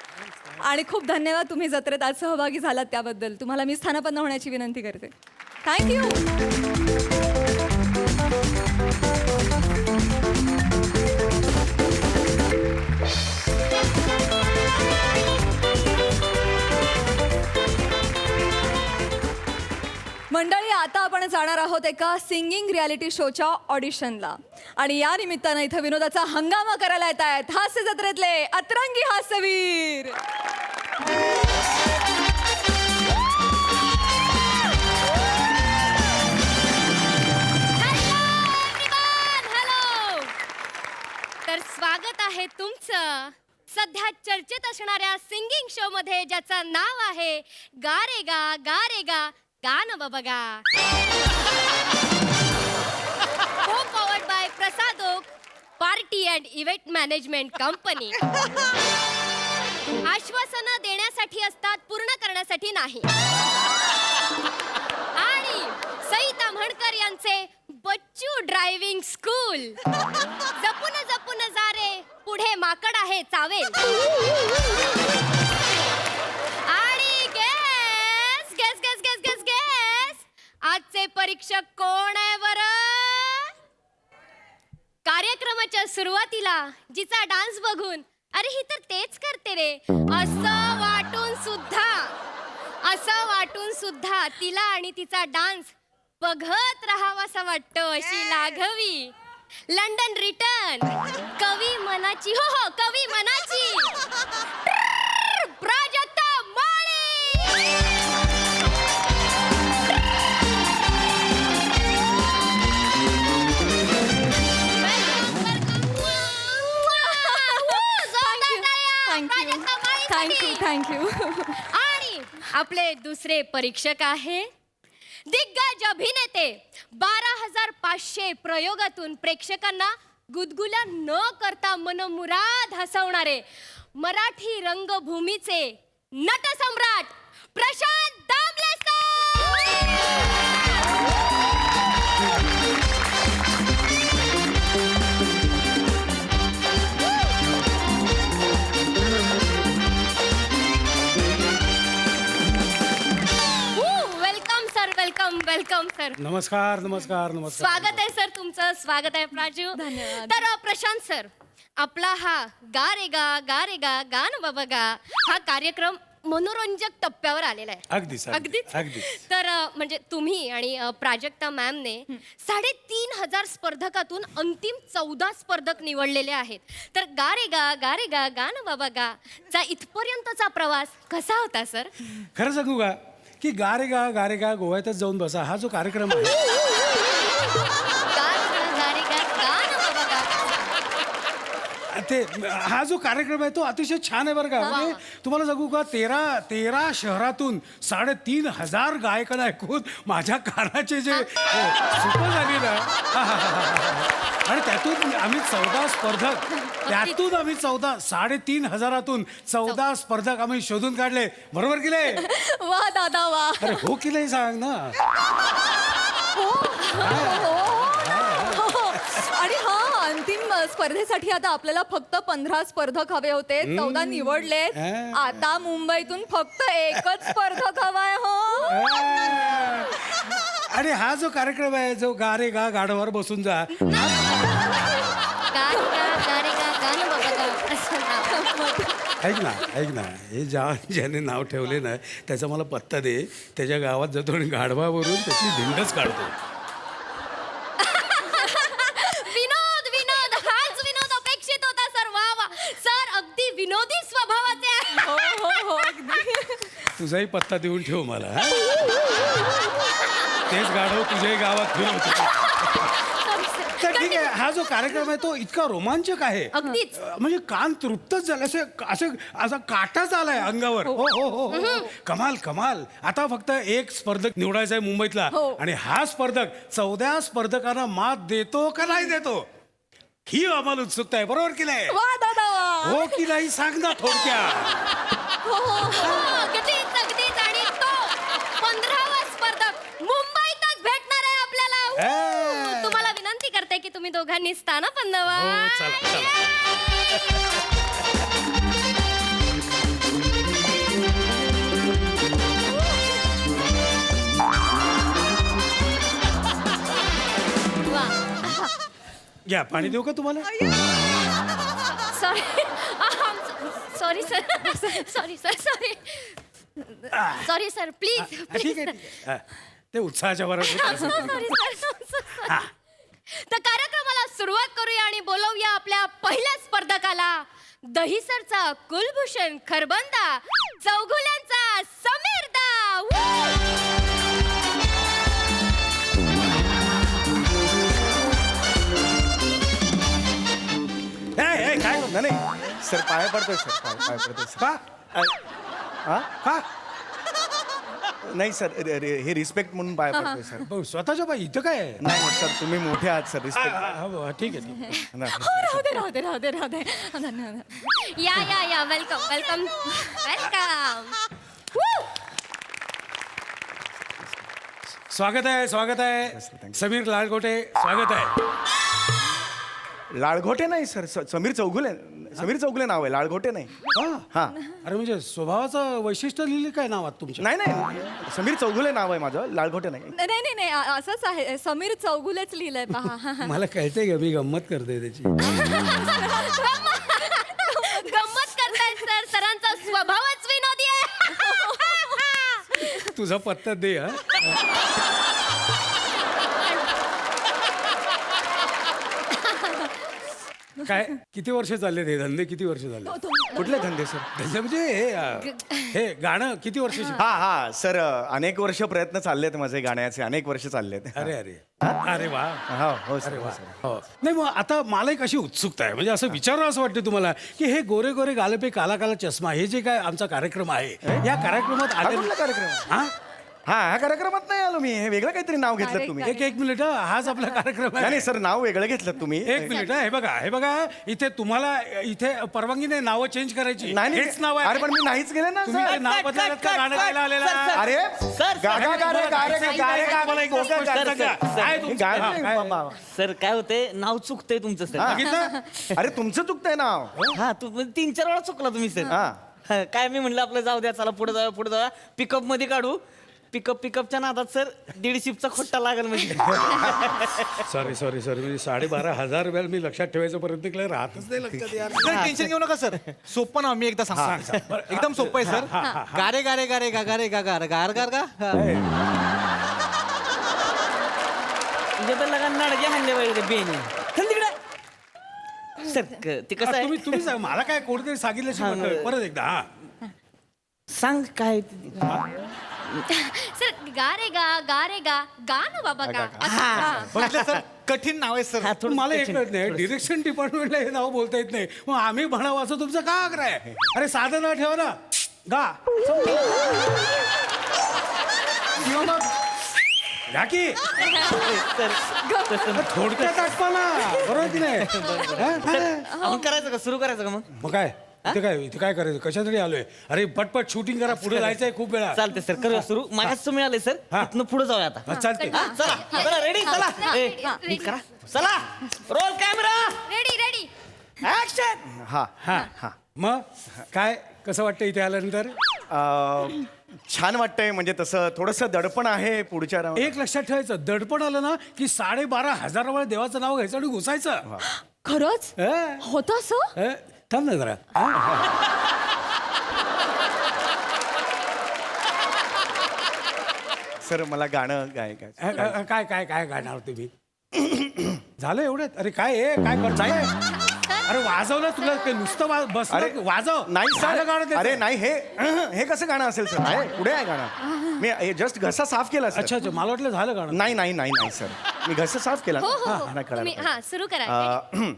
आणि खूप धन्यवाद. तुम्ही जत्रेत आज सहभागी झालात त्याबद्दल तुम्हाला मी स्थानापन्न होण्याची विनंती करते. थँक्यू. मंडळी, आता आपण जाणार आहोत एका सिंगिंग रियालिटी शोच्या ऑडिशनला आणि या निमित्तानं इथं विनोदाचा हंगामा करायला येत आहेत हास्य जत्रेतले अतरंगी हास्यवीर. हॅलो, तर स्वागत आहे तुमचं सध्या चर्चेत असणाऱ्या सिंगिंग शो मध्ये ज्याचं नाव आहे गा रे गा गा रे गा गान बाबा गा. Co-powered by Prasad Oak, party and event management company. आश्वासनं देण्यासाठी असतात, पूर्ण करण्यासाठी नाही. आणि सई ताम्हणकर यांचे बच्चू ड्रायव्हिंग स्कूल. जपून जपून जा रे, पुढे माकड आहे चावेल. आजचे परीक्षक कोण आहे बरं? कार्यक्रमाच्या सुरुवातीला जिचा डान्स बघून अरे ही तर तेच करते रे असं वाटून सुद्धा तिला आणि तिचा डान्स बघत राहावासा वाटतो अशी लाघवी. लंडन रिटर्न कवी मनाची, हो कवी मनाची प्राजक्ता माळी. थँक्यू. आणि आपले दुसरे परीक्षक आहे दिग्गज अभिनेते. 12,500 प्रयोगातून प्रेक्षकांना गुदगुल्या न करता मनमुराद हसवणारे मराठी रंगभूमीचे नटसम्राट Prashant Damle sir. Welcome sir. नमस्कार. स्वागत आहे सर तुमचं. स्वागत आहे प्राजू. धन्यवाद. तर प्रशांत सर, आपला हा गा रे गा गान बाबा गा हा कार्यक्रम मनोरंजक टप्प्यावर आलेला आहे. अगदीच. तर म्हणजे तुम्ही आणि प्राजक्ता मॅमने 3,500 स्पर्धकातून अंतिम 14 स्पर्धक निवडलेले आहेत. तर गा रे गा गान बाबा गा चा इथपर्यंतचा प्रवास कसा होता सर? खरं सांगू का की गा रे गा गोव्यातच जाऊन बसा हा जो कार्यक्रम आहे ते हा जो कार्यक्रम आहे तो अतिशय छान आहे बरं का. म्हणजे तुम्हाला सांगू का 13 शहरातून 3,500 गायकांना ऐकून माझ्या कानाचे जे सुख झाली ना. आणि त्यातून आम्ही 14 स्पर्धक 3,500 14 स्पर्धक आम्ही शोधून काढले. बरोबर की नाही? वा दादा वा. अरे हो की नाही सांग ना. आणि हा अंतिम स्पर्धेसाठी आता आपल्याला फक्त 15 स्पर्धक हवे होते. 14 निवडले. आता मुंबईतून फक्त एकच स्पर्धक हवाय. हो आणि हा जो कार्यक्रम आहे जो गा रे गा गाढवावर बसून जा. गा रे गा गाणं बाबा गा असं नाव. ऐक ना हे ज्याने नाव ठेवले ना त्याचा मला पत्ता दे. त्याच्या गावात जातो आणि गाढवावरून त्याची धिंडच काढतो. विनोद विनोद हाच विनोद अपेक्षित होता सर. वा वा सर अगदी विनोदी स्वभावाचे आहे. हो हो हो अगदी. तुझाही पत्ता देऊन ठेव मला. हा? तेच गाढव तुझ्याही गावात फिरवतो. तर ठीक आहे. हा जो कार्यक्रम आहे तो इतका रोमांचक आहे. अगदीच. म्हणजे कान तृप्तच झालं. असा काटाच आलाय अंगावर. हो हो हो हो. कमाल कमाल. आता फक्त एक स्पर्धक निवडायचा आहे मुंबईतला. आणि हा स्पर्धक 14 स्पर्धकांना मात देतो का नाही देतो ही आम्हाला उत्सुकता आहे. बरोबर की नाही? वा दादा वा. हो की नाही सांग ना थोडक्यात. अगदीच अगदीच. आणि तो 15वा स्पर्धक मुंबईतच भेटणार आहे आपल्याला. तुम्हाला विनंती करते की तुम्ही दोघांनी स्थानपन्न बनवा. हो चला चला. घ्या पाणी देऊ का तुम्हाला? Sorry sorry sir sorry sir sorry sorry sir please ठीक आहे. ते उत्साहाच्या बरोबर. Sorry sir. तर कार्यक्रमाला सुरुवात करूया आणि बोलवूया आपल्या पहिल्या स्पर्धकाला. दहिसरचा कुलभूषण खरबंदा चौगुल्यांचा समीरदा. काय नाही सर पाया पडतोय सर पाया पडतोय सर. का नाही सर हे रिस्पेक्ट म्हणून पाया पडतोय सर. स्वतःच्या बाई इथं काय आहे? नाही सर तुम्ही मोठे आहात सर रिस्पेक्ट. ठीक आहे. राहू दे राहू दे राहू दे राहू दे. धन्यवाद. या या या वेलकम वेलकम वेलकम. स्वागत आहे स्वागत आहे. समीर लालगोटे स्वागत आहे. लाळघोटे नाही सर समीर चौगुले नाव आहे लाळघोटे नाही. हा अरे म्हणजे स्वभावाचं वैशिष्ट्य लिहिले काय नावात तुमच्या? नाही समीर चौगुले नाव आहे माझं लाळघोटे नाही. नाही नाही नाही असंच आहे. समीर चौगुलेच लिहिलंय पहा. मला कळतंय का मी गंमत करते त्याची. गंमत करताय सर. सरांचा स्वभावच विनोदी आहे. तुझा पत्ता दे. हा काय किती वर्ष चालले ते धंदे? किती वर्ष झाले? कुठले धंदे सर? धंदे म्हणजे हे गाणं किती वर्ष? हा सर अनेक वर्ष प्रयत्न चाललेत माझे गाण्याचे. अनेक वर्ष चाललेत. अरे अरे अरे वा. हो सर हो. नाही मग आता मला एक अशी उत्सुकता आहे. म्हणजे असं विचारावं असं वाटतं तुम्हाला की हे गोरे गोरे गालपे काला काला चष्मा हे जे काय आमचा कार्यक्रम आहे या कार्यक्रमात आले कार्यक्रम. हा ह्या कार्यक्रमात नाही आलो मी. हे वेगळं काहीतरी नाव घेतलं तुम्ही. एक मिनिट. हाच आपला कार्यक्रम आहे. नाही सर नाव वेगळं घेतलं तुम्ही. एक मिनिट. हे बघा इथे तुम्हाला इथे परवानगी नाही नावं चेंज करायची. नाही हेच नाव आहे. अरे पण मी नाहीच गेले ना तुम्ही ते सर. नाव बदलायला का गाणं गायला आलेला? अरे मला एक गोष्ट सांगता का? काय तुमचं? काय? सर काय होते नाव चुकतंय तुमचं सर. बघितलं? अरे तुमचं चुकतंय नाव. हा तू 3-4 वेळा चुकला तुम्ही सर. हा काय मी म्हणलं आपलं जाऊ द्या चला पुढे जाऊया पिकअप मध्ये काढू. पिकअपच्या नादात सर 150चा खोट्टा लागल म्हणजे. सॉरी म्हणजे 12,500 वेळा मी लक्षात ठेवायचं पर्यंत काय राहतच नाही लक्षात यार. टेन्शन घेऊ नका सर. सोपं नाव मी एकदा सांगतो. एकदम सोपं आहे सर. गारे गारे गारे गा गारे गा गार गार गार गा. म्हणजे तर लगा नडगे हाणले पाहिजे बेने तिकडे. सर ते कसं आहे तुम्ही सांग मला काय कोणतरी सांगितलं परत एकदा. हा सांग काय सर गा रे गा गा ना बाबा गा असं. बघितलं सर कठीण नाव आहे सर पण मला एक कळत नाही डिरेक्शन डिपार्टमेंटला हे नाव बोलता येत नाही मग आम्ही म्हणावं असं तुमचं का आग्रह आहे अरे साधं नाव ठेवा ना गा किंवा मग घ्या की थोडक्यात आठवा ना बरोबर की नाही आपण करायचं का सुरू करायचं का मग काय इथे काय करायचं कशासाठी आलोय अरे पटपट शूटिंग करा पुढे जायचंय खूप वेळा चालते सर करूया सुरू मागास तुम्ही आले सर हा. इथनं पुढे जाऊया आता हा, चालते चला रेडी चला नीट करा चला रोल कॅमेरा रेडी ऍक्शन हा हा मग काय कसं वाटतं इथे आल्यानंतर छान वाटतंय म्हणजे तसं थोडंसं दडपण आहे पुढच्या राऊंड एक लक्षात ठेवायचं दडपण आलं ना की 12,500 वेळा देवाचं नाव घ्यायचं आणि घुसायचं खरंच होतं असं थांब ना जरा सर मला गाणं गायकायचं काय काय काय गाणार तुम्ही झालं एवढं अरे काय आहे काय करताय अरे वाजवलं तुला ते नुसतं बस अरे वाजव नाही झालं सर गाणं त्याचं. अरे नाही हे कसं गाणं असेल सर आहे पुढे आहे गाणं मी जस्ट घसा साफ केला सर अच्छा अच्छा मला वाटलं झालं गाणं नाही नाही नाही नाही सर मी घसा साफ केला हो हो हा, हो नाही, कळालं, तुम्ही कळालं. हा सुरू करा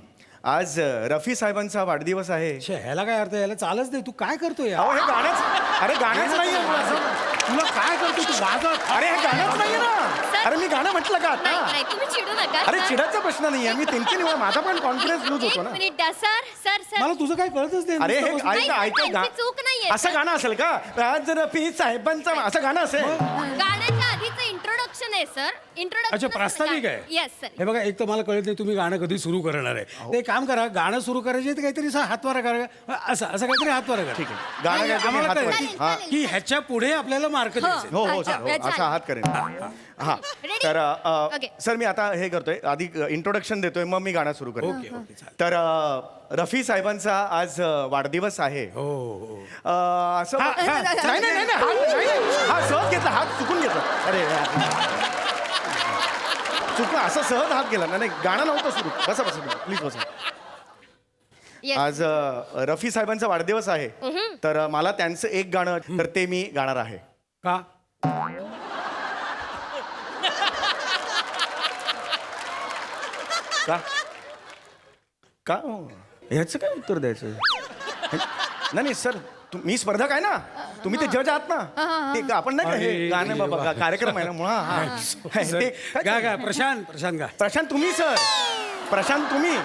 आज रफी साहेबांचा वाढदिवस आहे छे, ह्याला काय अर्थ आहे? याला चालच नाही तू काय करतोय यार? अहो हे गाणंच अरे गाणंच नाहीये तुला काय करतो तू वाजव अरे हे गाणंच नाहीये ना अरे मी गाणं म्हटलं का नाही आता नाही तुम्ही चिडू नका अरे सर. चिडायचा प्रश्न नाहीये मी 3-3 वेळा माझा पण कॉन्फिडन्स लूज एक होतो ना मिनिट द्या सर सर सर मला तुझं काय कळतच नाही अरे हे नुसतं बसून- ऐका नाही, ऐका त्यांची चूक नाहीये, असं सर. गाणं असेल का आज रफी साहेबांचा असं गाणं असेल गाण्याच्या आधीचं इंट्रोडक्शन आहे सर इंट्रोडक्शन अच्छा प्रास्ताविक आहे येस सर हे बघा एक तर मला कळत नाही तुम्ही गाणं कधी सुरू करणार आहे ते काम करा गाणं सुरू करायचे तर काहीतरी असं हातवारा करा असं असं काहीतरी हातवारा करा ठीक आहे गाणं गायचं मी आम्हाला हात कळलं वरती. हा. की ह्याच्या पुढे आपल्याला मार्क द्यायचे हो हो अच्छा, सर हो, चालेल. असा हात करेन हा Ready? तर Okay. सर मी आता हे करतोय आधी इंट्रोडक्शन देतोय मग मी गाणं सुरू करेन ओके ओके चालेल तर रफी साहेबांचा आज वाढदिवस आहे हो हो असं नाही नाही नाही नाही, हात नाही, हा सहज घेतला हात चुकून घेतला अरे यार. चुकला असं सहज हात गेला नाही गाणं नव्हतं सुरू बसा बसा प्लीज बसा Yes. आज रफी साहेबांचा वाढदिवस आहे तर मला त्यांचं एक गाणं तर ते मी गाणार आहे का का का ह्याचं काय उत्तर द्यायचं नाही नाही सर मी स्पर्धक आहे ना तुम्ही ते जज आहात ना ते आपण नाही का हे अरे, गाणं बाबा कार्यक्रम आहे ना मुळा गा गा प्रशांत प्रशांत गा प्रशांत तुम्ही सर प्रशांत तुम्ही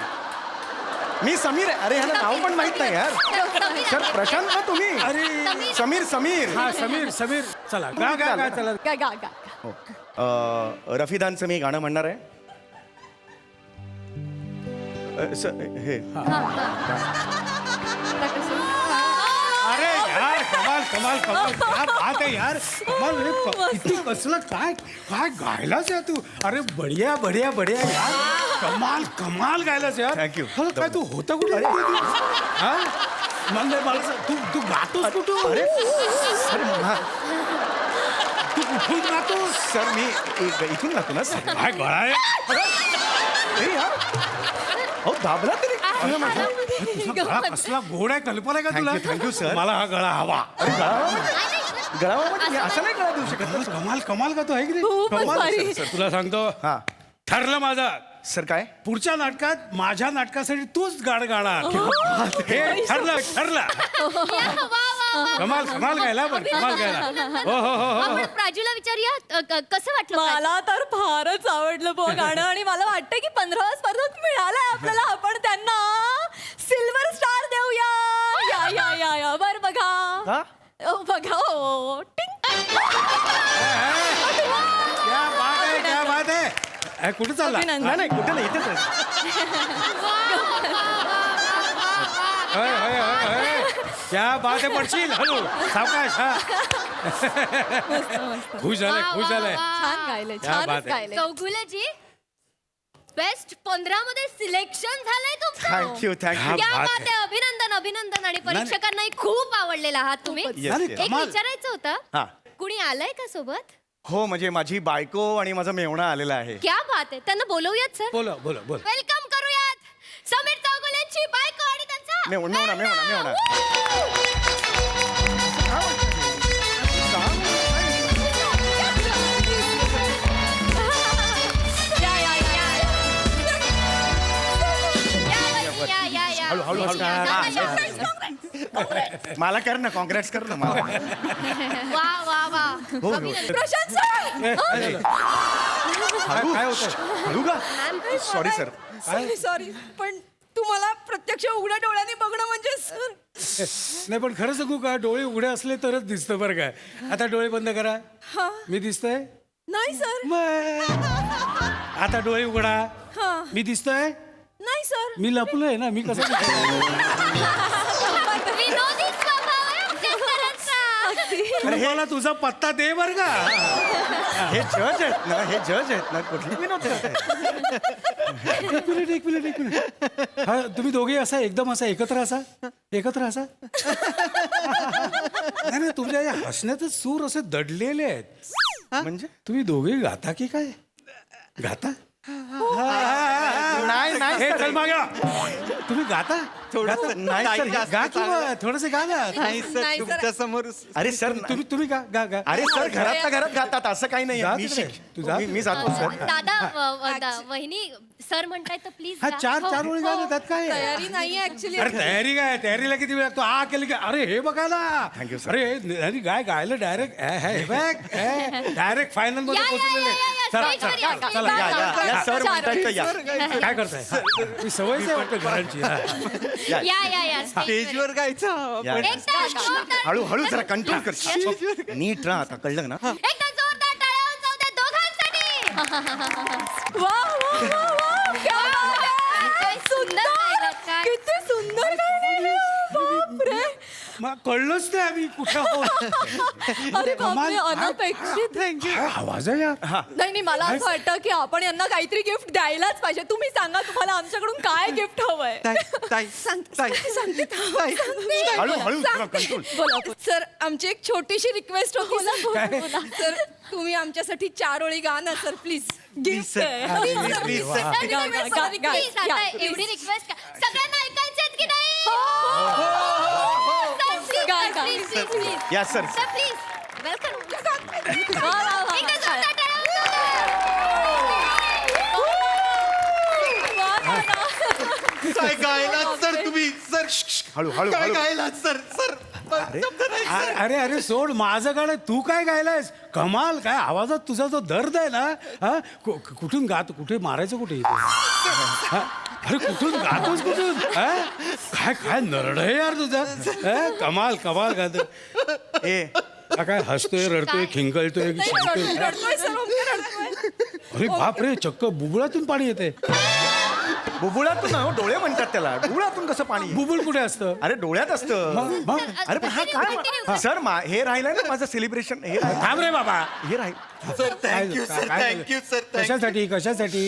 मी समीर आहे. अरे ह्याला नाव पण माहित नाही यार सर प्रशांत ना तुम्ही अरे समीर समीर हा समीर समीर चला गा गा गा चला गा गा गा रफीदांचं मी गाणं म्हणणार आहे हे अरे यार कमाल कमाल कमाल क्या बात है यार कमाल रे किती कसलं काय काय गायलाच आहे तू अरे बढिया बढिया बढिया यार कमाल कमाल गायलाच यार Thank you. खरं काय तू होतं कुठे हा म्हणजे मला तू तू गातोस कुठून अरे हा, तू कुठून गातोस सर मी इथून जातो ना सर काय गळा आहे हे यार अहो दाबला तरी अरे माझा तुझा गळा कसला गोड आहे कल्पना आहे का तुला Thank you, sir. मला हा गळा हवा अरे गळावा म्हणजे असं नाही गळा देऊ शकत ना कमाल कमाल का तो आहे की नाही खूपच कमाल भारी. सर, तुला सांगतो हा ठरलं माझं सर काय पुढच्या नाटकात माझ्या नाटकासाठी तूच गाणं गाणार हे ठरलं ठरलं कमाल कमाल गायला पण कमाल गायला हो हो हो हो आपण प्राजूला विचारूया कसं वाटलं प्राजू? मला तर फारच आवडलं बुवा गाणं आणि मला वाटतं की 15 स्पर्धक मिळालाय आपल्याला आपण त्यांना सिल्वर स्टार देऊया या या या या बर बघा का बघा हो टिंग. क्या बात आहे क्या बात आहे ए, कुठे चालला अभिनंदन. नाही नाही कुठे नाही इथेच आहे होय, होय, होय, होय. क्या बात आहे पडशील हॅलो सावकाश हा खुश झालंय खुश झालंय छान गायले क्या बात छानच आहे. गायले चौगुलेजी बेस्ट 15 मध्ये सिलेक्शन झालंय तुमचं थँक्यू थँक्यू क्या बात बात आहे अभिनंदन अभिनंदन आणि परीक्षकांनाही खूप आवडलेला आहात तुम्ही Yes, yes. एक विचारायचं हा. होतं कुणी आलंय का सोबत हो म्हणजे माझी बायको आणि माझा मेवणा आलेला आहे क्या बात आहे त्यांना बोलवूयात सर बोला बोला बोला वेलकम करूयात समीर चौगुलेंची बायको आणि त्यांचा मेवणा मेवणा मेवणा नमस्कार मला कर ना कॉंग्रॅट्स कर ना मला वा वा वा हो, हो. प्रशांत सर काय होतं हळू का सॉरी सर सॉरी पण तुम्हाला प्रत्यक्ष उघड्या डोळ्यांनी बघणं म्हणजे सर नाही पण खरं सांगू का डोळे उघडे असले तरच दिसतं बरं काय आता डोळे बंद करा हा मी दिसतोय नाही सर मग. आता डोळे उघडा हा मी दिसतोय नाही सर मी लपलोय ना मी कसं दिसतोय? विनोदी स्वभाव आहे आमच्या सरांचा. मला तुझा पत्ता दे बर का हे जज आहेत ना हे जज आहेत ना कुठली विनोद करताय? एक मिनिट हा तुम्ही दोघे असा एकदम असा एकत्र असा नाही तुमच्या या हसण्याचे सूर असे दडलेले आहेत म्हणजे तुम्ही दोघे गाता की काय गाता नाही नाही हे sir. चल मागे तुम्ही गाता थोडंसं नाही sir, गा किंवा थोडस गा ना नाही सर नाही, sir. तुमच्या समोर अरे सर तुम्ही गा गा गा अरे सर घरातल्या घरात गातात असं काही नाही जा मी तिकडे. शिक- तू जा. मी जातो सर दादा वहिनी सर म्हणताय तर प्लीज हा चार ओळी गा ना, त्यात काय आहे? तयारी नाहीये ऍक्च्युली अरे तयारी काय तयारीला किती वेळ लागतो हा केलं की अरे हे बघा ना Thank you, sir. अरे अरे गायलं डायरेक्ट डायरेक्ट फायनल मध्ये या, या, पोहोचलेले या, या, चला stage वर या, चला stage चला वर या, या. या. या सर म्हणताय तर या काय करताय ही सवयच आहे वाटतं घरांची हा. या स्टेजवर गायचं या. एकदा जोरदार- हळू हळू जरा कंट्रोल कर नीट राहा आता कळलं ना एकदा जोरदार टाळ्या वाजवू द्या दोघांसाठी. वा वा वा वा क्या बात आहे. काय सुंदर गायलात, काय. किती सुंदर गायलेलं. बापरे मग कळलंच नाही आम्ही कुठं आहोत. अरे कमाल. बापरे अनपेक्षित काय आवाज आहे यार नाही नाही मला असं वाटतं की आपण यांना काहीतरी गिफ्ट द्यायलाच पाहिजे तुम्ही सांगा तुम्हाला आमच्याकडून काय गिफ्ट हवंय हळू हळू जरा कंट्रोल बोला सर आमची एक छोटीशी रिक्वेस्ट होती सर तुम्ही आमच्यासाठी 4 ओळी गा ना सर प्लीज गिफ्ट Please, आता एवढी रिक्वेस्ट सगळ्यांना ऐकायचे आहेत की नाही Sir, please, गा, sir, गा. please, please, please. या सर Sir, please. Welcome. वा, वा, वा. एकदा जोरदार टाळ्या वाजवू द्या. काय गायलात सर तुम्ही सर हळू हळू काय हळू गायलात सर सर अरे अरे सोड माझं गाणं तू काय गायलायस कमाल काय आवाजात तुझा जो दर्द आहे ना हा कुठून गातो कुठे मारायचं कुठे इथे? हा? अरे कुठून गातोस कुठून हा? काय काय नरड आहे यार तुझा हा? कमाल कमाल गातो ए काय हसतोय रडतोय खिंकळतोय शिंकतोय. रडतोय सर रडतोय अरे बाप रे चक्क बुबुळातून पाणी येते बुबुळातून ना, हो, डोळे म्हणतात त्याला बुबुळातून कसं पाणी बुबुळ कुठे असतं अरे डोळ्यात असतं मग? अरे पण हा काय सर हे राहिलंय ना माझं सेलिब्रेशन हे थांब रे बाबा हे राहील सर थँक्यू सर काय- थँक्यू सर कशासाठी कशासाठी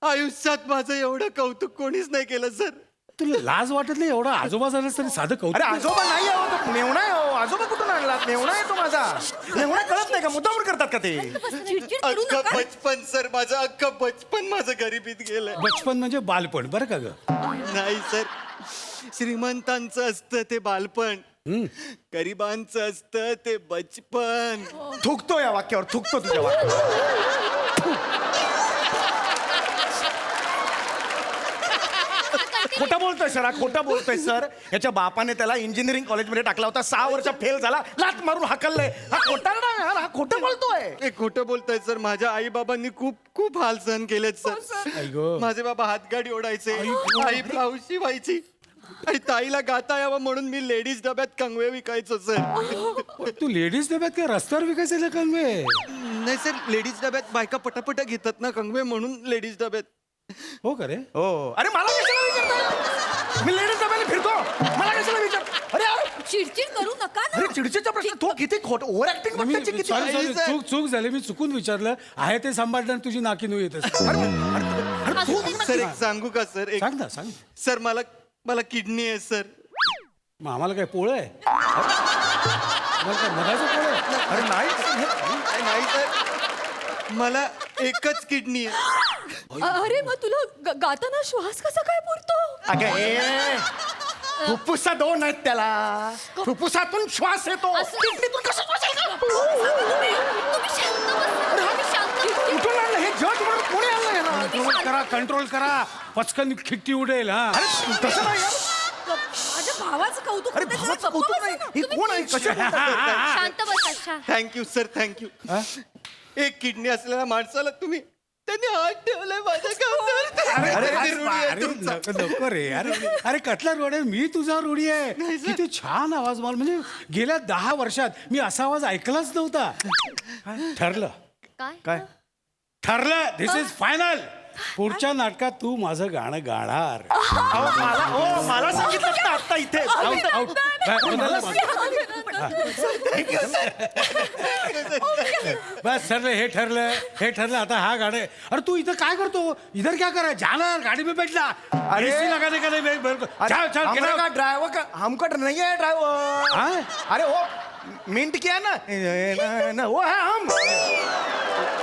आयुष्यात माझं एवढं कौतुक कोणीच नाही केलं सर तुला लाज वाटत नाही एवढा आजोबा झालास तरी साधं कौतुक अरे आजोबा नाही आहे हो, तो मेवणा आहे हो. आजोबा कुठून आणला मेवणा आहे तो माझा मेवणा कळत नाही का मुद्दामून करतात का ते चिडचिड करू अख्खं नका बचपन सर माझं अख्खं बचपन माझं गरिबीत गेलं बचपन म्हणजे बालपण बरं का ग नाही सर श्रीमंतांचं असतं ते बालपण गरिबांचं असतं ते बचपन थुकतो या वाक्यावर थुकतो तुझ्या वाक्यावर खोटं बोलतोय सर हा खोटं बोलतोय सर याच्या बापाने त्याला इंजिनिअरिंग कॉलेजमध्ये टाकला होता 6 वर्ष फेल झाला लात मारून हाकललंय हा खोटा नाही यार, हा खोटं बोलतोय हे खोटं बोलताय सर माझ्या आई बाबांनी खूप खूप हाल सहन केलेत सर आई गं. माझे बाबा हातगाडी ओढायचे आई ब्लाऊज शिवायची आणि ताईला गाता यावं म्हणून मी लेडीज डब्यात कंगवे विकायचो सर तू लेडीज डब्यात काय रस्त्यावर विकायचं ना कंगवे नाही सर लेडीज डब्यात बायका पटापटा घेतात ना कंगवे म्हणून लेडीज डब्यात हो का रे हो अरे मला कशाला विचारताय मी लेडीज डब्याने फिरतो मला कशाला विचार अरे अरे चिडचिड करू नका ना अरे चिडचिडचा प्रश्न तो किती खोट ओव्हर ऍक्टिंग मी किती सॉरी आहे, सर. चूक झाली मी चुकून विचारलं आहे ते सांभाळताना तुझी नाकी नऊ येत असते. सर एक सांगू का सर एक सांग ना सांग सर मला किडनी आहे सर मग आम्हाला काय पोळं आहे आम्हाला काय मगाचं पोळं आहे अरे नाही नाही सर मला एकच किडनी आहे अरे मग तुला गाताना श्वास कसा काय पुरतो अगं ए फुफ्फुसा 2 आहेत त्याला फुफ्फुसातून श्वास येतो किडनीतून कसा श्वास येतो? कुठून आणलं हे जज म्हणून कोणी आणलं याला? कंट्रोल करा पचकन खिट्टी उडेल हा अरे तसं नाही यार. भावाचं कौतुक अरे होतंय, भावाचं जरा कौतुक गप्प नाही बसा. हे कोण आहे कशा शांत बस अच्छा. Thank you sir thank you. एक किडनी असलेल्या माणसाला तुम्ही त्यांनी हात ठेवलाय माझ्या अरे कामावर. अरे, किती ऋणी आहे अरे, तुमचा. नको रे अरे कटला रोड आहे, मी तुझा रूढी आहे. किती छान आवाज मला, म्हणजे गेल्या 10 वर्षात मी असा आवाज ऐकलाच नव्हता. ठरलं काय ठरलं, दिस इज फायनल. पुढच्या नाटकात तू माझं गाणं गाणार. मला सांगितलं ना आता इथे आऊट आऊट बस ठरलं, हे ठरलं आता हा गाणं. अरे तू इथं काय करतो, इधर क्या कर रहा है? जाना गाड़ी में बैठना. अरे AC लगाने का नहीं, चल चल get out. ड्राइवर का हमको नहीं है ड्राइवर. हाँ? अरे वो मिंट किया ना वो है हम.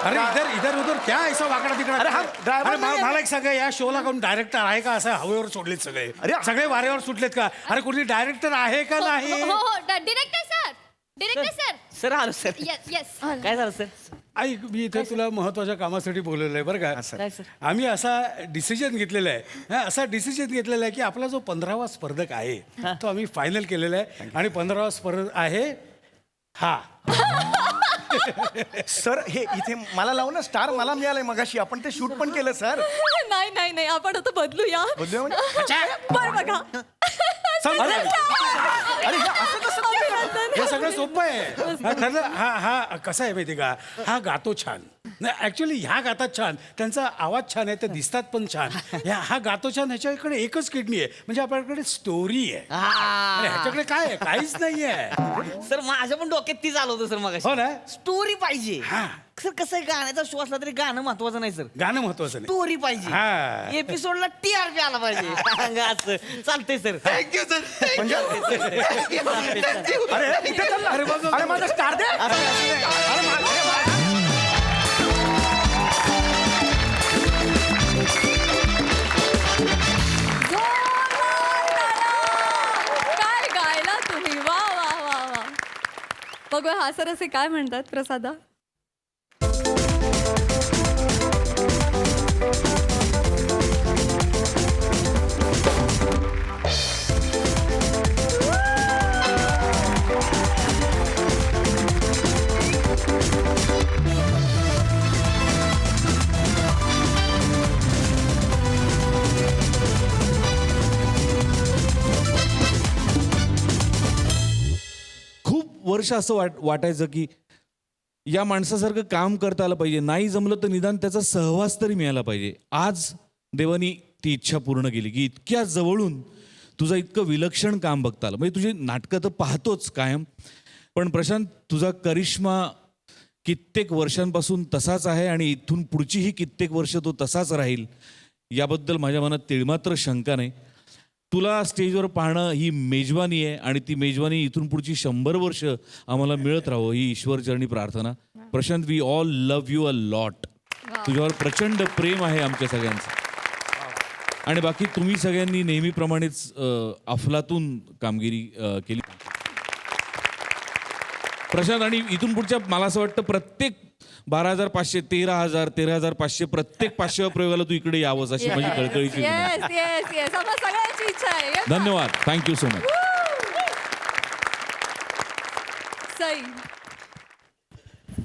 अरे इधर उधर क्या ऐसा वाकडा तिकडा. अरे हा driver अरे नाही आहे. मला एक सांगा, या शोला कोण डायरेक्टर आहे का? असं हवेवर सोडलेत सगळे, अरे. सगळे वाऱ्यावर सुटलेत का? अरे कुठली डायरेक्टर आहे का नाही? हो डिरेक्टर सर सर आलो सर. येस येस काय झालं सर? ऐक, मी इथे तुला महत्वाच्या कामासाठी बोललेलं आहे बरं काय का. सर? आम्ही असा डिसिजन घेतलेला आहे, असा डिसिजन घेतलेला आहे की आपला जो 15वा स्पर्धक आहे तो आम्ही फायनल केलेला आहे. आणि 15वा स्पर्धक आहे हा. सर हे इथे मला लावून स्टार मला मिळालंय मगाशी. आपण ते शूट पण केलं सर. नाही आपण आता बदलूया. बदलूया म्हणजे? बरं बघा. अरे हे असं कसं हे सगळं सोपं आहे. ठरलं. हा कसं आहे माहिती का, हा गातो छान. नाही ऍक्च्युली ह्या गातात छान, त्यांचा आवाज छान आहे, ते दिसतात पण छान. हा गातो छान. ह्याच्याकडे एकच किडनी आहे, म्हणजे आपल्याकडे स्टोरी आहे. आणि ह्याच्याकडे काय आहे? काहीच नाही आहे. सर माझ्या पण डोक्यात तीच आलं होतं सर मग. हो ना. स्टोरी पाहिजे. हा. सर कसं आहे, गाण्याचा शो असला तरी गाणं महत्वाचं नाही सर. गाणं महत्वाचं नाही. स्टोरी पाहिजे. हा. एपिसोडला TRP आला पाहिजे. असं चालतंय सर. Thank you sir. अरे कुठे चालला? अरे माझा स्टार दे. काय गायला तुम्ही, वा वा वा वा. बघूया हा सर असे काय म्हणतात प्रसादा. खूप वर्ष असं वाटायचं की या माणसासारखं काम करता आलं पाहिजे, नाही जमलं तर निदान त्याचा सहवास तरी मिळाला पाहिजे. आज देवानी ती इच्छा पूर्ण केली की इतक्या जवळून तुझं इतकं विलक्षण काम बघता आलं. म्हणजे तुझी नाटकं तर पाहतोच कायम, पण प्रशांत तुझा करिश्मा कित्येक वर्षांपासून तसाच आहे आणि इथून पुढचीही कित्येक वर्ष तो तसाच राहील, याबद्दल माझ्या मनात तिळमात्र शंका नाही. तुला स्टेजवर पाहणं ही मेजवानी आहे आणि ती मेजवानी इथून पुढची 100 वर्ष आम्हाला मिळत राहावं ही ईश्वरचरणी प्रार्थना. Prashant, we all love you a lot. तुझ्यावर प्रचंड प्रेम आहे आमच्या सगळ्यांचं. आणि बाकी तुम्ही सगळ्यांनी नेहमीप्रमाणेच अफलातून कामगिरी केली प्रशांत. आणि इथून पुढच्या मला असं वाटतं प्रत्येक 12,500 13,000 13,500 प्रत्येक 500व्या प्रयोगाला तू इकडे यावंस अशी माझी कळकळीची विनंती. येस येस येस आम्हाला सगळ्यांची इच्छा आहे. Yes, धन्यवाद. Thank you so much. सई.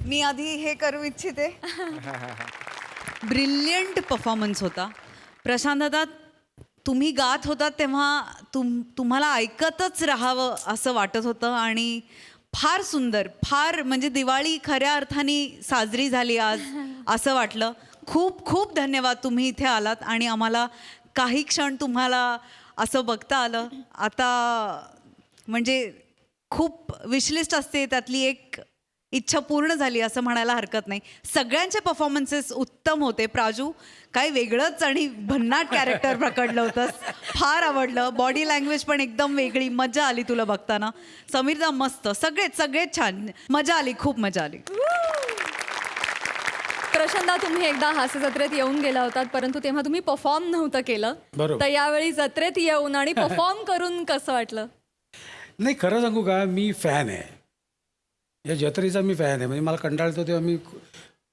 मी आधी हे करू इच्छिते. ब्रिलियंट परफॉर्मन्स होता प्रशांत दादा. तुम्ही गात होता तेव्हा तुम्हाला ऐकतच राहावं असं वाटत होतं आणि फार सुंदर, फार म्हणजे दिवाळी खऱ्या अर्थाने साजरी झाली आज असं वाटलं. खूप खूप धन्यवाद, तुम्ही इथे आलात आणि आम्हाला काही क्षण तुम्हाला असं बघता आलं. आता म्हणजे खूप विशलिस्ट असते, त्यातली एक इच्छा पूर्ण झाली असं म्हणायला हरकत नाही. सगळ्यांचे परफॉर्मन्सेस उत्तम होते. प्राजू काय वेगळंच आणि भन्नाट कॅरेक्टर पकडलं होतंस, फार आवडलं. बॉडी लँग्वेज पण एकदम वेगळी, मजा आली तुला बघताना. समीरदा मस्त, सगळेच छान, मजा आली, खूप मजा आली. प्रशांतदा, तुम्ही एकदा हास्य जत्रेत येऊन गेला होतात, परंतु तेव्हा तुम्ही परफॉर्म नव्हतं केलं. बरोबर. तर यावेळी जत्रेत येऊन आणि परफॉर्म करून कसं वाटलं? नाही, खरं सांगू का, मी फॅन आहे या जत्रेचा. मी फॅन आहे, म्हणजे मला कंटाळतो तेव्हा मी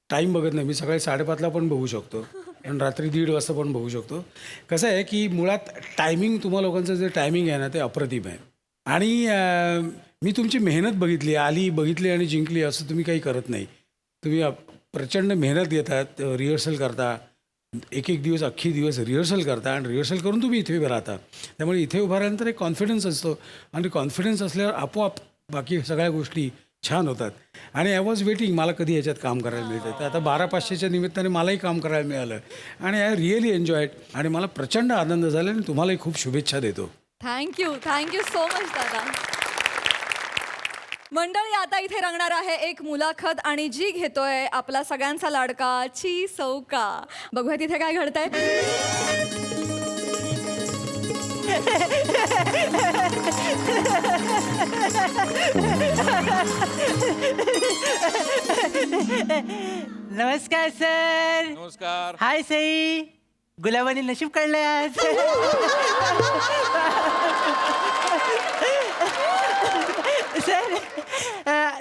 टाईम बघत नाही. मी सकाळी 5:30ला पण बघू शकतो. आणि रात्री 1:30 वाजता पण बघू शकतो. कसं आहे की मुळात टायमिंग, तुम्हा लोकांचं जे टायमिंग आहे ना ते अप्रतिम आहे. आणि मी तुमची मेहनत बघितली, आली बघितली आणि जिंकली असं तुम्ही काही करत नाही. तुम्ही प्रचंड मेहनत घेतात, रिहर्सल करता, एक दिवस अख्खी दिवस रिहर्सल करता आणि रिहर्सल करून तुम्ही इथे उभे राहता. त्यामुळे इथे उभा राहिल्यानंतर एक कॉन्फिडन्स असतो आणि कॉन्फिडन्स असल्यावर आपोआप बाकी सगळ्या गोष्टी छान होतात. आणि आय वॉज वेटिंग, मला कधी ह्याच्यात काम करायला मिळतं. तर आता 12/500च्या निमित्ताने मलाही काम करायला मिळालं आणि आय रिअली एन्जॉयड आणि मला प्रचंड आनंद झाला आणि तुम्हालाही खूप शुभेच्छा देतो. थँक्यू सो मच दादा. मंडळी, आता इथे रंगणार आहे एक मुलाखत आणि जी घेतोय आपला सगळ्यांचा लाडका ची सौका. बघूया तिथे काय घडतंय. नमस्कार सर. नमस्कार. हाय सई, गुलाबाने नशीब काढलंय आज. सर,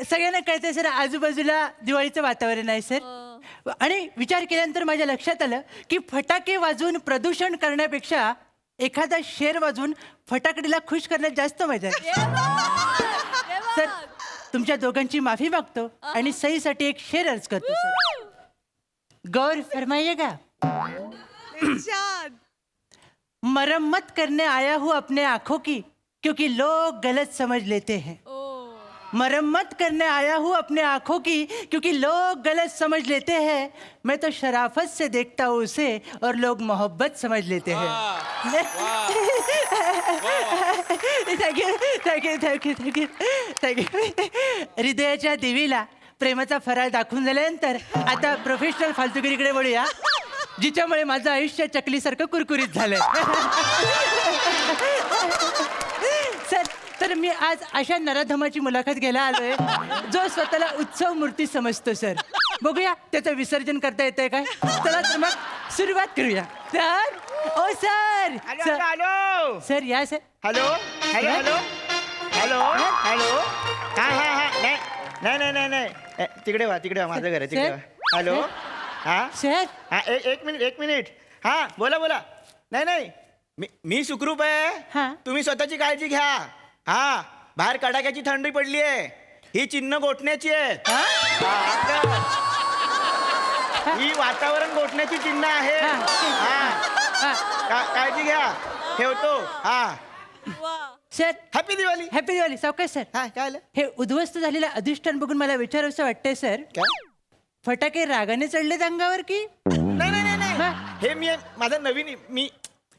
सगळ्यांना कळतंय सर, आजूबाजूला दिवाळीचं वातावरण आहे सर. आणि विचार केल्यानंतर माझ्या लक्षात आलं की फटाके वाजवून प्रदूषण करण्यापेक्षा एखादा शेर वाजवून फटाकडीला खुश करण्यात जास्त मजा आहे. सर, तुमच्या दोघांची माफी मागतो आणि सईसाठी एक शेर अर्ज करतो सर. गौर फरमाइएगा. मरम्मत करने आया हूँ अपने आंखों की क्योंकि लोग गलत समझ लेते हैं. मरम्मत करने आया हूँ अपने आंखों की क्योंकि लोग गलत समझ लेते हैं. मैं तो शराफत से देखता हूँ उसे और लोग मोहब्बत समझ लेते हैं. थँक्यू. हृदयाच्या देवीला प्रेमाचा फराळ दाखवून झाल्यानंतर आता प्रोफेशनल फालतुगिरीकडे वळूया, जिच्यामुळे माझं आयुष्य चकलीसारखं कुरकुरीत झालंय. सर, तर मी आज अशा नराधमाची मुलाखत घ्यायला आलोय जो स्वतःला उत्सव मूर्ती समजतो सर. बघूया त्याचं विसर्जन करता येतंय काय. चला तर मग सुरुवात करूया. सर, ओ सर. हॅलो सर, या sir. Hello hello hello hello hello. हा हा हा. नाही तिकडे वा माझं घर आहे तिकडे वा. हॅलो. हा सर. हा एक मिनिट. हा बोला. नाही मी सुखरूप आहे. हा. तुम्ही स्वतःची काळजी घ्या. हा, बाहेर कडाक्याची थंडी पडली आहे. ही चिन्ह गोठण्याची आहेत. ही वातावरण गोठण्याची चिन्ह आहे. काळजी घ्या. ठेवतो. हा sir, happy Diwali. Happy Diwali. सावकाश सर. हा काय आलं? हे उद्ध्वस्त झालेलं अधिष्ठान बघून मला विचारावंसं वाटतंय सर, काय? फटाके रागाने चढलेत अंगावर की नाही. हे माझा नवीन मी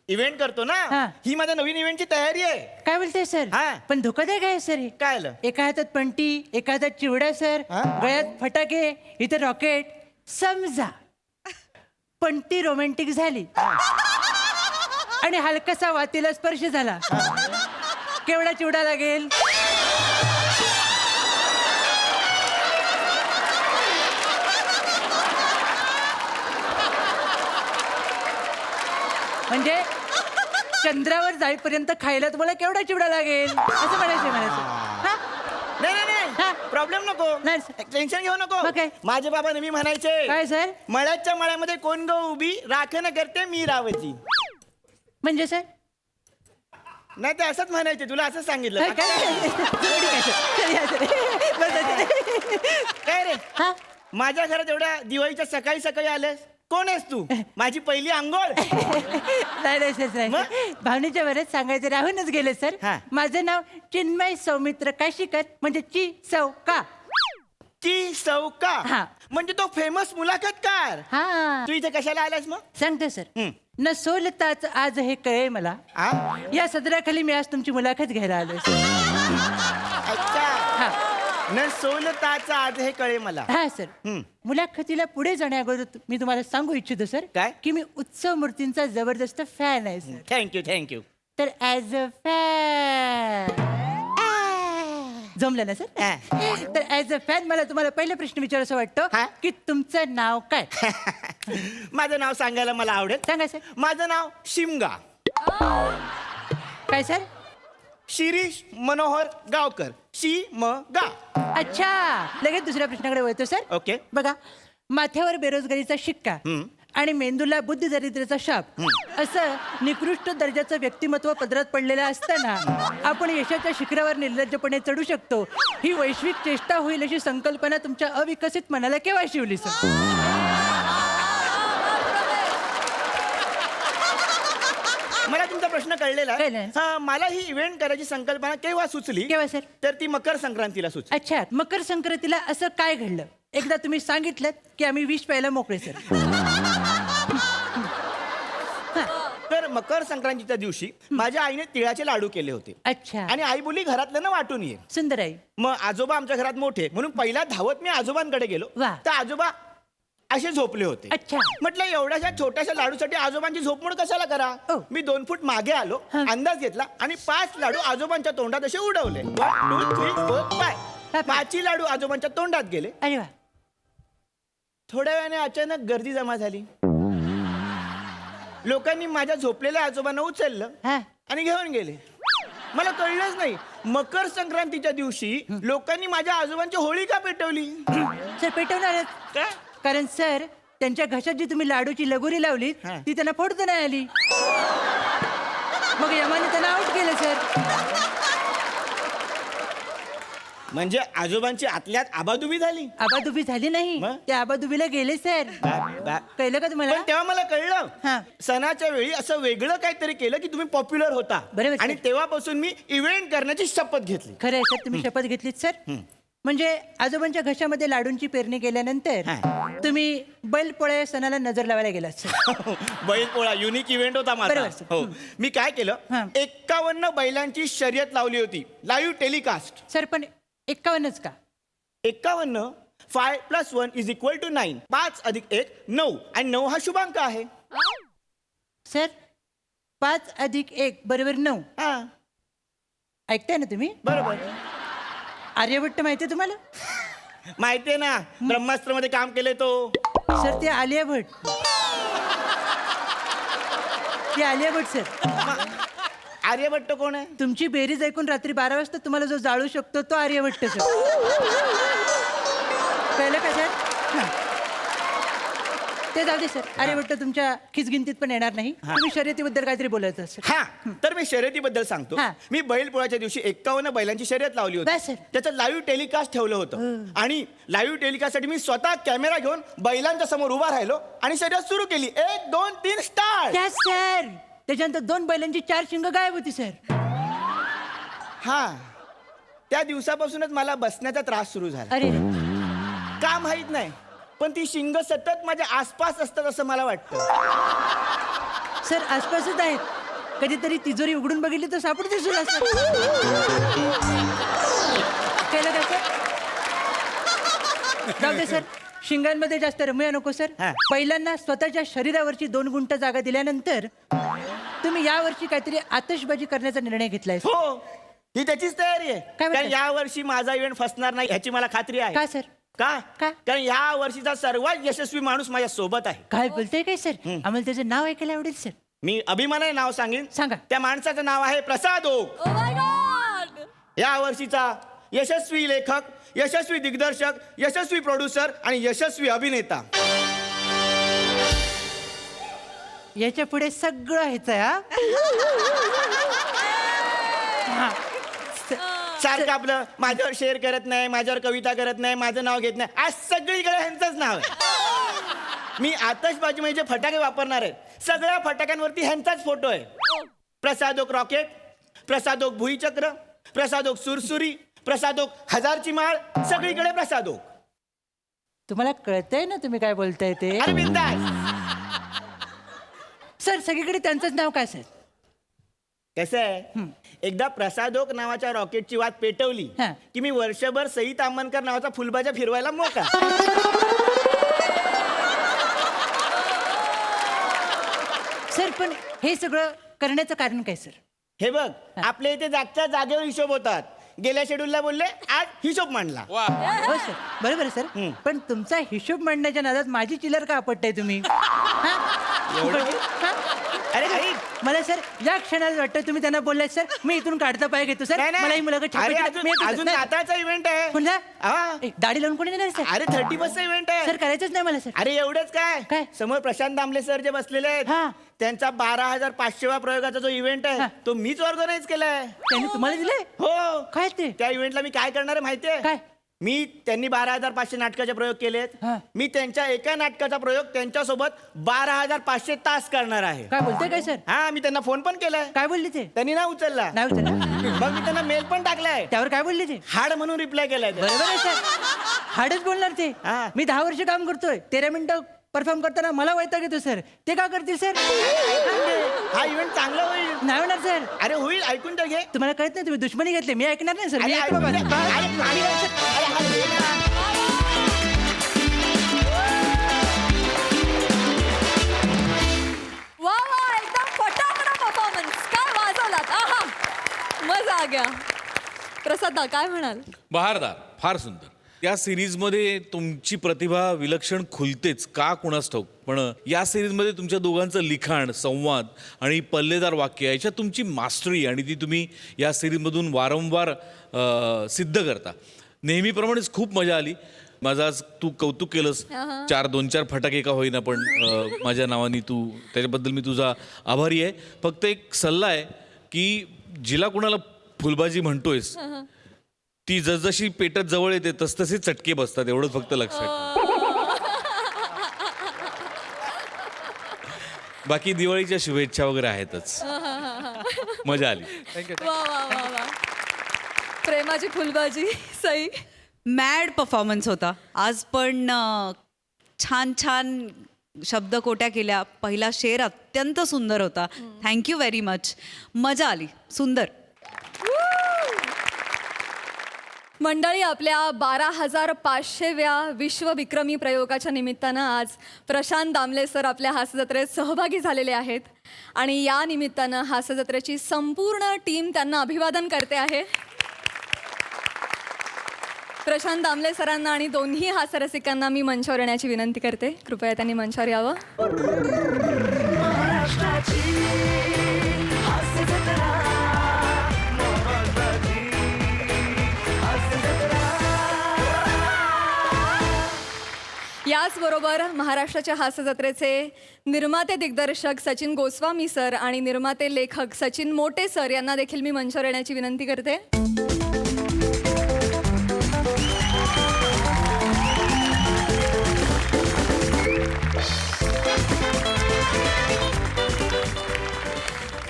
इव्हेंट करतो हा. ना, ही माझ्या नवीन इव्हेंटची तयारी आहे. काय बोलते सर. हा. पण धोकादायक आहे सर हे. काय आलं? एका हातात पंटी, एका हातात चिवडा सर, हा? गळ्यात फटाके, इथे रॉकेट. समजा पंटी रोमॅन्टिक झाली आणि हलकासा वातीला स्पर्श झाला, केवढा चिवडा लागेल? म्हणजे चंद्रावर जाईपर्यंत खायला तुम्हाला केवढा चिवडा लागेल असं म्हणायचं हा? नाही प्रॉब्लेम नको. नाही. टेन्शन घेऊ नको. मग काय? माझे बाबा नेहमी म्हणायचे, काय सर? मळ्याच्या मळ्यामध्ये कोण गो उभी राखण करते मी रावची. म्हणजे सर नाही ते असंच म्हणायचे. तुला असंच सांगितलं काय काय रे? हा? माझ्या घरात एवढ्या दिवाळीच्या सकाळी आलेस. कोण आहेस तू? माझी पहिली अंघोळ. नाही सर. मग? भावनेच्या वरच सांगायचं राहूनच गेले सर. हा. माझं नाव चिन्मय सौमित्र काशीकर, म्हणजे ची सौका. ची सौका. हा. म्हणजे तो फेमस मुलाखतकार. हा, तू इथे कशाला आलास मग? सांगतो सर. हं. न सोलताच आज हे कळे मला, हा? या सदराखाली मी आज तुमची मुलाखत घ्यायला आलोय सर. अच्छा. हा. न सोलताचा आज हे कळे मला. हा सर. हं. मुलाखतीला पुढे जाण्याअगोदर मी तुम्हाला सांगू इच्छितो सर, काय? की मी उत्सव मूर्तींचा जबरदस्त फॅन आहे सर. थँक्यू. तर ॲज अ फॅन जमलं ना सर? तर ॲज अ फॅन मला तुम्हाला पहिला प्रश्न विचारायचा वाटतो हा? की तुमचं नाव काय? माझं नाव सांगायला मला आवडेल. सांगा सर. माझं नाव शिमगा. काय सर? शिरीष मनोहर गावकर. शिमगा. अच्छा, लगेच दुसऱ्या प्रश्नाकडे वळतो सर. ओके. बघा, माथ्यावर बेरोजगारीचा शिक्का आणि मेंदूला बुद्धी दरिद्राचा शाप असं निकृष्ट दर्जाचं व्यक्तिमत्व पदरात पडलेलं असताना आपण यशाच्या शिखरावर निर्लज्जपणे चढू शकतो ही वैश्विक चेष्टा होईल अशी संकल्पना तुमच्या अविकसित मनाला केव्हा शिवली सर? मला तुमचा प्रश्न कळलेला कळलं. हा, मला ही इव्हेंट करायची संकल्पना केव्हा सुचली केव्हा सर? तर ती मकर संक्रांतीला सुचली. अच्छा, मकर संक्रांतीला असं काय घडलं एकदा तुम्ही सांगितलं की आम्ही विष प्यायला मोकळे सर. तर मकर संक्रांतीच्या दिवशी माझ्या आईने तिळाचे लाडू केले होते अच्छा, आणि आई बोलली घरातल्यांना वाटून ये. सुंदर आई. मग आजोबा आमच्या घरात मोठे म्हणून पहिला धावत मी आजोबांकडे गेलो. वा. तर आजोबा असे झोपले होते. अच्छा. म्हटलं एवढ्याशा छोट्याशा लाडूसाठी आजोबांची झोपमोड कशाला करा. ओ. मी 2 फूट मागे आलो, अंदाज घेतला आणि 5 लाडू आजोबांच्या तोंडात असे उडवले. 1 2 3 4 5. 5 लाडू आजोबांच्या तोंडात गेले. अरे वा. थोड्या वेळाने अचानक गर्दी जमा झाली. लोकांनी माझ्या झोपलेल्या आजोबांना उचललं हा. आणि घेऊन गेले. मला कळलंच नाही मकर संक्रांतीच्या दिवशी लोकांनी माझ्या आजोबांची होळी का पेटवली. सर पेटवणारच काय? कारण सर त्यांच्या घशात जी तुम्ही लाडूची लगोरी लावली हा. ती त्यांना फोडता नाही आली मग यमाने त्यांना आउट केलं सर. म्हणजे आजोबांची आतल्यात आबादुबी झाली. आबादुबी झाली नाही मग? ते आबादुबीला गेले सर. कळलं का तुम्हाला? पण तेव्हा मला हा. कळलं सणाच्या वेळी असं वेगळं काहीतरी केलं की तुम्ही पॉप्युलर होता. बरोबर, आणि सर. तेव्हापासून मी इव्हेंट करण्याची शपथ घेतली. खरं आहे सर, तुम्ही शपथ घेतलीत सर. म्हणजे आजोबांच्या घशामध्ये लाडूंची पेरणी केल्यानंतर तुम्ही बैलपोळ्या या सणाला नजर लावायला गेलात सर. बैलपोळा युनिक इव्हेंट होता माझा. बरोबर, सर. हो. मी काय केलं हा. 51 बैलांची शर्यत लावली होती लाईव्ह टेलिकास्ट. सर पण 51च का? 51 5 + 1 = 9. 5 + 1 9 आणि 9 हा शुभांक आहे. सर 5 + 1 = 9. हा ऐकताय ना तुम्ही? बरोबर. आर्यभट्ट माहितीये तुम्हाला? माहितीये ना ब्रह्मास्त्र मध्ये काम केलंय तो. सर ते आलिया भट. ते आलिया भट सर. आर्यभट्ट कोण आहे? तुमची बेरीज ऐकून रात्री 12 वाजता तुम्हाला जो जाळू शकतो तो आर्यभट्ट सर. कळलं का सर? हां. ते जाऊ दे सर. आर्यभट्ट तुमच्या खिचगिंतीत पण येणार नाही. तुम्ही शर्यतीबद्दल काहीतरी बोलायचं सर. हा तर मी शर्यतीबद्दल सांगतो. हा. मी बैलपोळ्याच्या दिवशी 51 बैलांची शर्यत लावली बस होती. सर. त्याचं लाईव्ह टेलिकास्ट ठेवलं होतं आणि लाईव्ह टेलिकास्टसाठी मी स्वतः कॅमेरा घेऊन बैलांच्या समोर उभा राहिलो आणि शर्यत सुरू केली. 1 2 3 स्टार्ट. त्या सर त्याच्यानंतर 2 बैलांची 4 शिंग गायब होती सर. हा त्या दिवसापासूनच मला बसण्याचा त्रास सुरू झाला. अरे का माहित नाही पण ती शिंग सतत माझ्या आसपास असतात असं मला वाटतं. सर आसपासच आहेत. कधीतरी तिजोरी उघडून बघितली तर सापडते सुद्धा सर. केलं का सर? जाऊ दे सर. शिंगांमध्ये जास्त रमूया नको सर. हा. बैलांना स्वतःच्या शरीरावरची 2 गुंठ जागा दिल्यानंतर तुम्ही यावर्षी काहीतरी आतषबाजी करण्याचा निर्णय घेतलाय सर. हो ही त्याचीच तयारी आहे. काय म्हणताय? कारण या वर्षी माझा इव्हेंट फसणार नाही ह्याची मला खात्री आहे. का सर? का? का? कारण या वर्षीचा सर्वात यशस्वी माणूस माझ्या सोबत आहे. काय बोलतोय काय सर? आम्हाला त्याचं नाव ऐकायला आवडेल सर. मी अभिमानाने नाव सांगेन. सांगा. त्या माणसाचं नाव आहे प्रसाद ओक. Oh my God. या वर्षीचा यशस्वी लेखक, यशस्वी दिग्दर्शक, यशस्वी प्रोड्युसर आणि यशस्वी अभिनेता. याच्या पुढे सगळं ह्याचं हा. सारखं आपलं माझ्यावर शेअर करत नाही, माझ्यावर कविता करत नाही, माझं नाव घेत नाही. आज सगळीकडे ह्यांचंच नाव आहे. मी आतषबाजी म्हणजे जे फटाके वापरणार आहे सगळ्या फटाक्यांवरती ह्यांचाच फोटो आहे. प्रसादोक रॉकेट, प्रसादोक भुईचक्र, प्रसादोक सुरसुरी, प्रसादोक हजारची माळ, सगळीकडे प्रसादोक. तुम्हाला कळतंय ना तुम्ही काय बोलताय ते? अरे बिंदास. सर सगळीकडे त्यांचंच नाव काय सर? कसं आहे एकदा प्रसादोक नावाच्या रॉकेटची वाट पेटवली हा. की मी वर्षभर सई तांबनकर नावाचा फुलबाजा फिरवायला मोका. सर पण हे सगळं करण्याचं कारण काय सर? हे बघ आपल्या इथे जागच्या जागेवर हिशोब होतात. गेल्या शेड्यूलला बोलले आज हिशोब मांडला. हो सर बरोबर आहे सर. पण तुमचा हिशोब मांडण्याच्या नादात माझी चिल्लर का आपटताय तुम्ही? हा? एवढं? हा? अरे ऐक मला सर या क्षणाला वाटतं तुम्ही त्यांना बोललात सर मी इथून काढता पाय घेतो सर नाही, नाही. मला ही मुलाखत अरे, छापायची मी येतो, सर. अजून नाही. नाताळचा इव्हेंट आहे पुन्हा हा. ए, दाढी लावून कोणी देणार सर अरे 30 इव्हेंट आहे सर करायचंच नाही मला सर अरे एवढंच काय? काय समोर प्रशांत दामले सर जे बसलेले आहेत हा. त्यांचा 12,500वा प्रयोगाचा जो इव्हेंट आहे हा. तो मीच ऑर्गनाईज केलाय त्यांनी तुम्हाला दिले हो काय ते त्या इव्हेंटला मी काय करणार आहे माहितीये काय? मी त्यांनी 12,500 नाटकाचे प्रयोग केलेत हा. मी त्यांच्या एका नाटकाचा प्रयोग त्यांच्यासोबत 12,500 तास करणार आहे काय बोलते काय सर हा मी त्यांना फोन पण केलाय काय बोलली ते त्यांनी ना उचलला नाही उचलला मग मी त्यांना मेल पण टाकलाय त्यावर काय बोलली ते हाड म्हणून रिप्लाय केलाय ते. बरोबर आहे सर हाडच बोलणार ते हा. मी 10 वर्ष काम करतोय 13 मिनिटं परफॉर्म करताना मला वैताग येतो सर ते का करतील सर हा इव्हेंट चांगला होईल नाही होणार सर अरे होईल ऐकून तर घे तुम्हाला कळत नाही तुम्ही दुश्मनी घेतली मी ऐकणार नाही सर मी अरे, ऐकतो बाबा. अरे, अरे, हा घे ना. वा वा एकदम फटाफट परफॉर्मन्स काय वाजवलात आहा मजा आ गया प्रसादा काय म्हणाल बहारदार फार सुंदर या सिरीजमध्ये तुमची प्रतिभा विलक्षण खुलतेच का कुणास ठाऊक पण या सिरीजमध्ये तुमच्या दोघांचं लिखाण संवाद आणि पल्लेदार वाक्य याच्यात तुमची मास्टरी आणि ती तुम्ही या सिरीजमधून वारंवार सिद्ध करता नेहमीप्रमाणेच खूप मजा आली माझं आज तू कौतुक केलंस 2-4 फटाके का होईना पण माझ्या नावाने तू त्याच्याबद्दल मी तुझा आभारी आहे फक्त एक सल्ला आहे की जिला कुणाला फुलबाजी म्हणतोयस ती जसजशी पेटत जवळ येते तसतसे चटके बसतात एवढंच फक्त लक्षात बाकी दिवाळीच्या शुभेच्छा वगैरे आहेतच मजा आली वा वा वा वा प्रेमाची फुलबाजी सई मॅड परफॉर्मन्स होता आज पण छान छान शब्दकोट्या केल्या पहिला शेर अत्यंत सुंदर होता थँक्यू व्हेरी मच मजा आली सुंदर मंडळी आपल्या 12,500व्या विश्वविक्रमी प्रयोगाच्या निमित्तानं आज प्रशांत दामले सर आपल्या हास्यजत्रेत सहभागी झालेले आहेत आणि या निमित्तानं हास्यजत्रेची संपूर्ण टीम त्यांना अभिवादन करते आहे प्रशांत दामले सरांना आणि दोन्ही हास्यरसिकांना मी मंचावर येण्याची विनंती करते कृपया त्यांनी मंचावर यावं याचबरोबर महाराष्ट्राच्या हास्यजत्रेचे निर्माते दिग्दर्शक सचिन गोस्वामी सर आणि निर्माते लेखक सचिन मोटे सर यांना देखील मी मंचावर येण्याची विनंती करते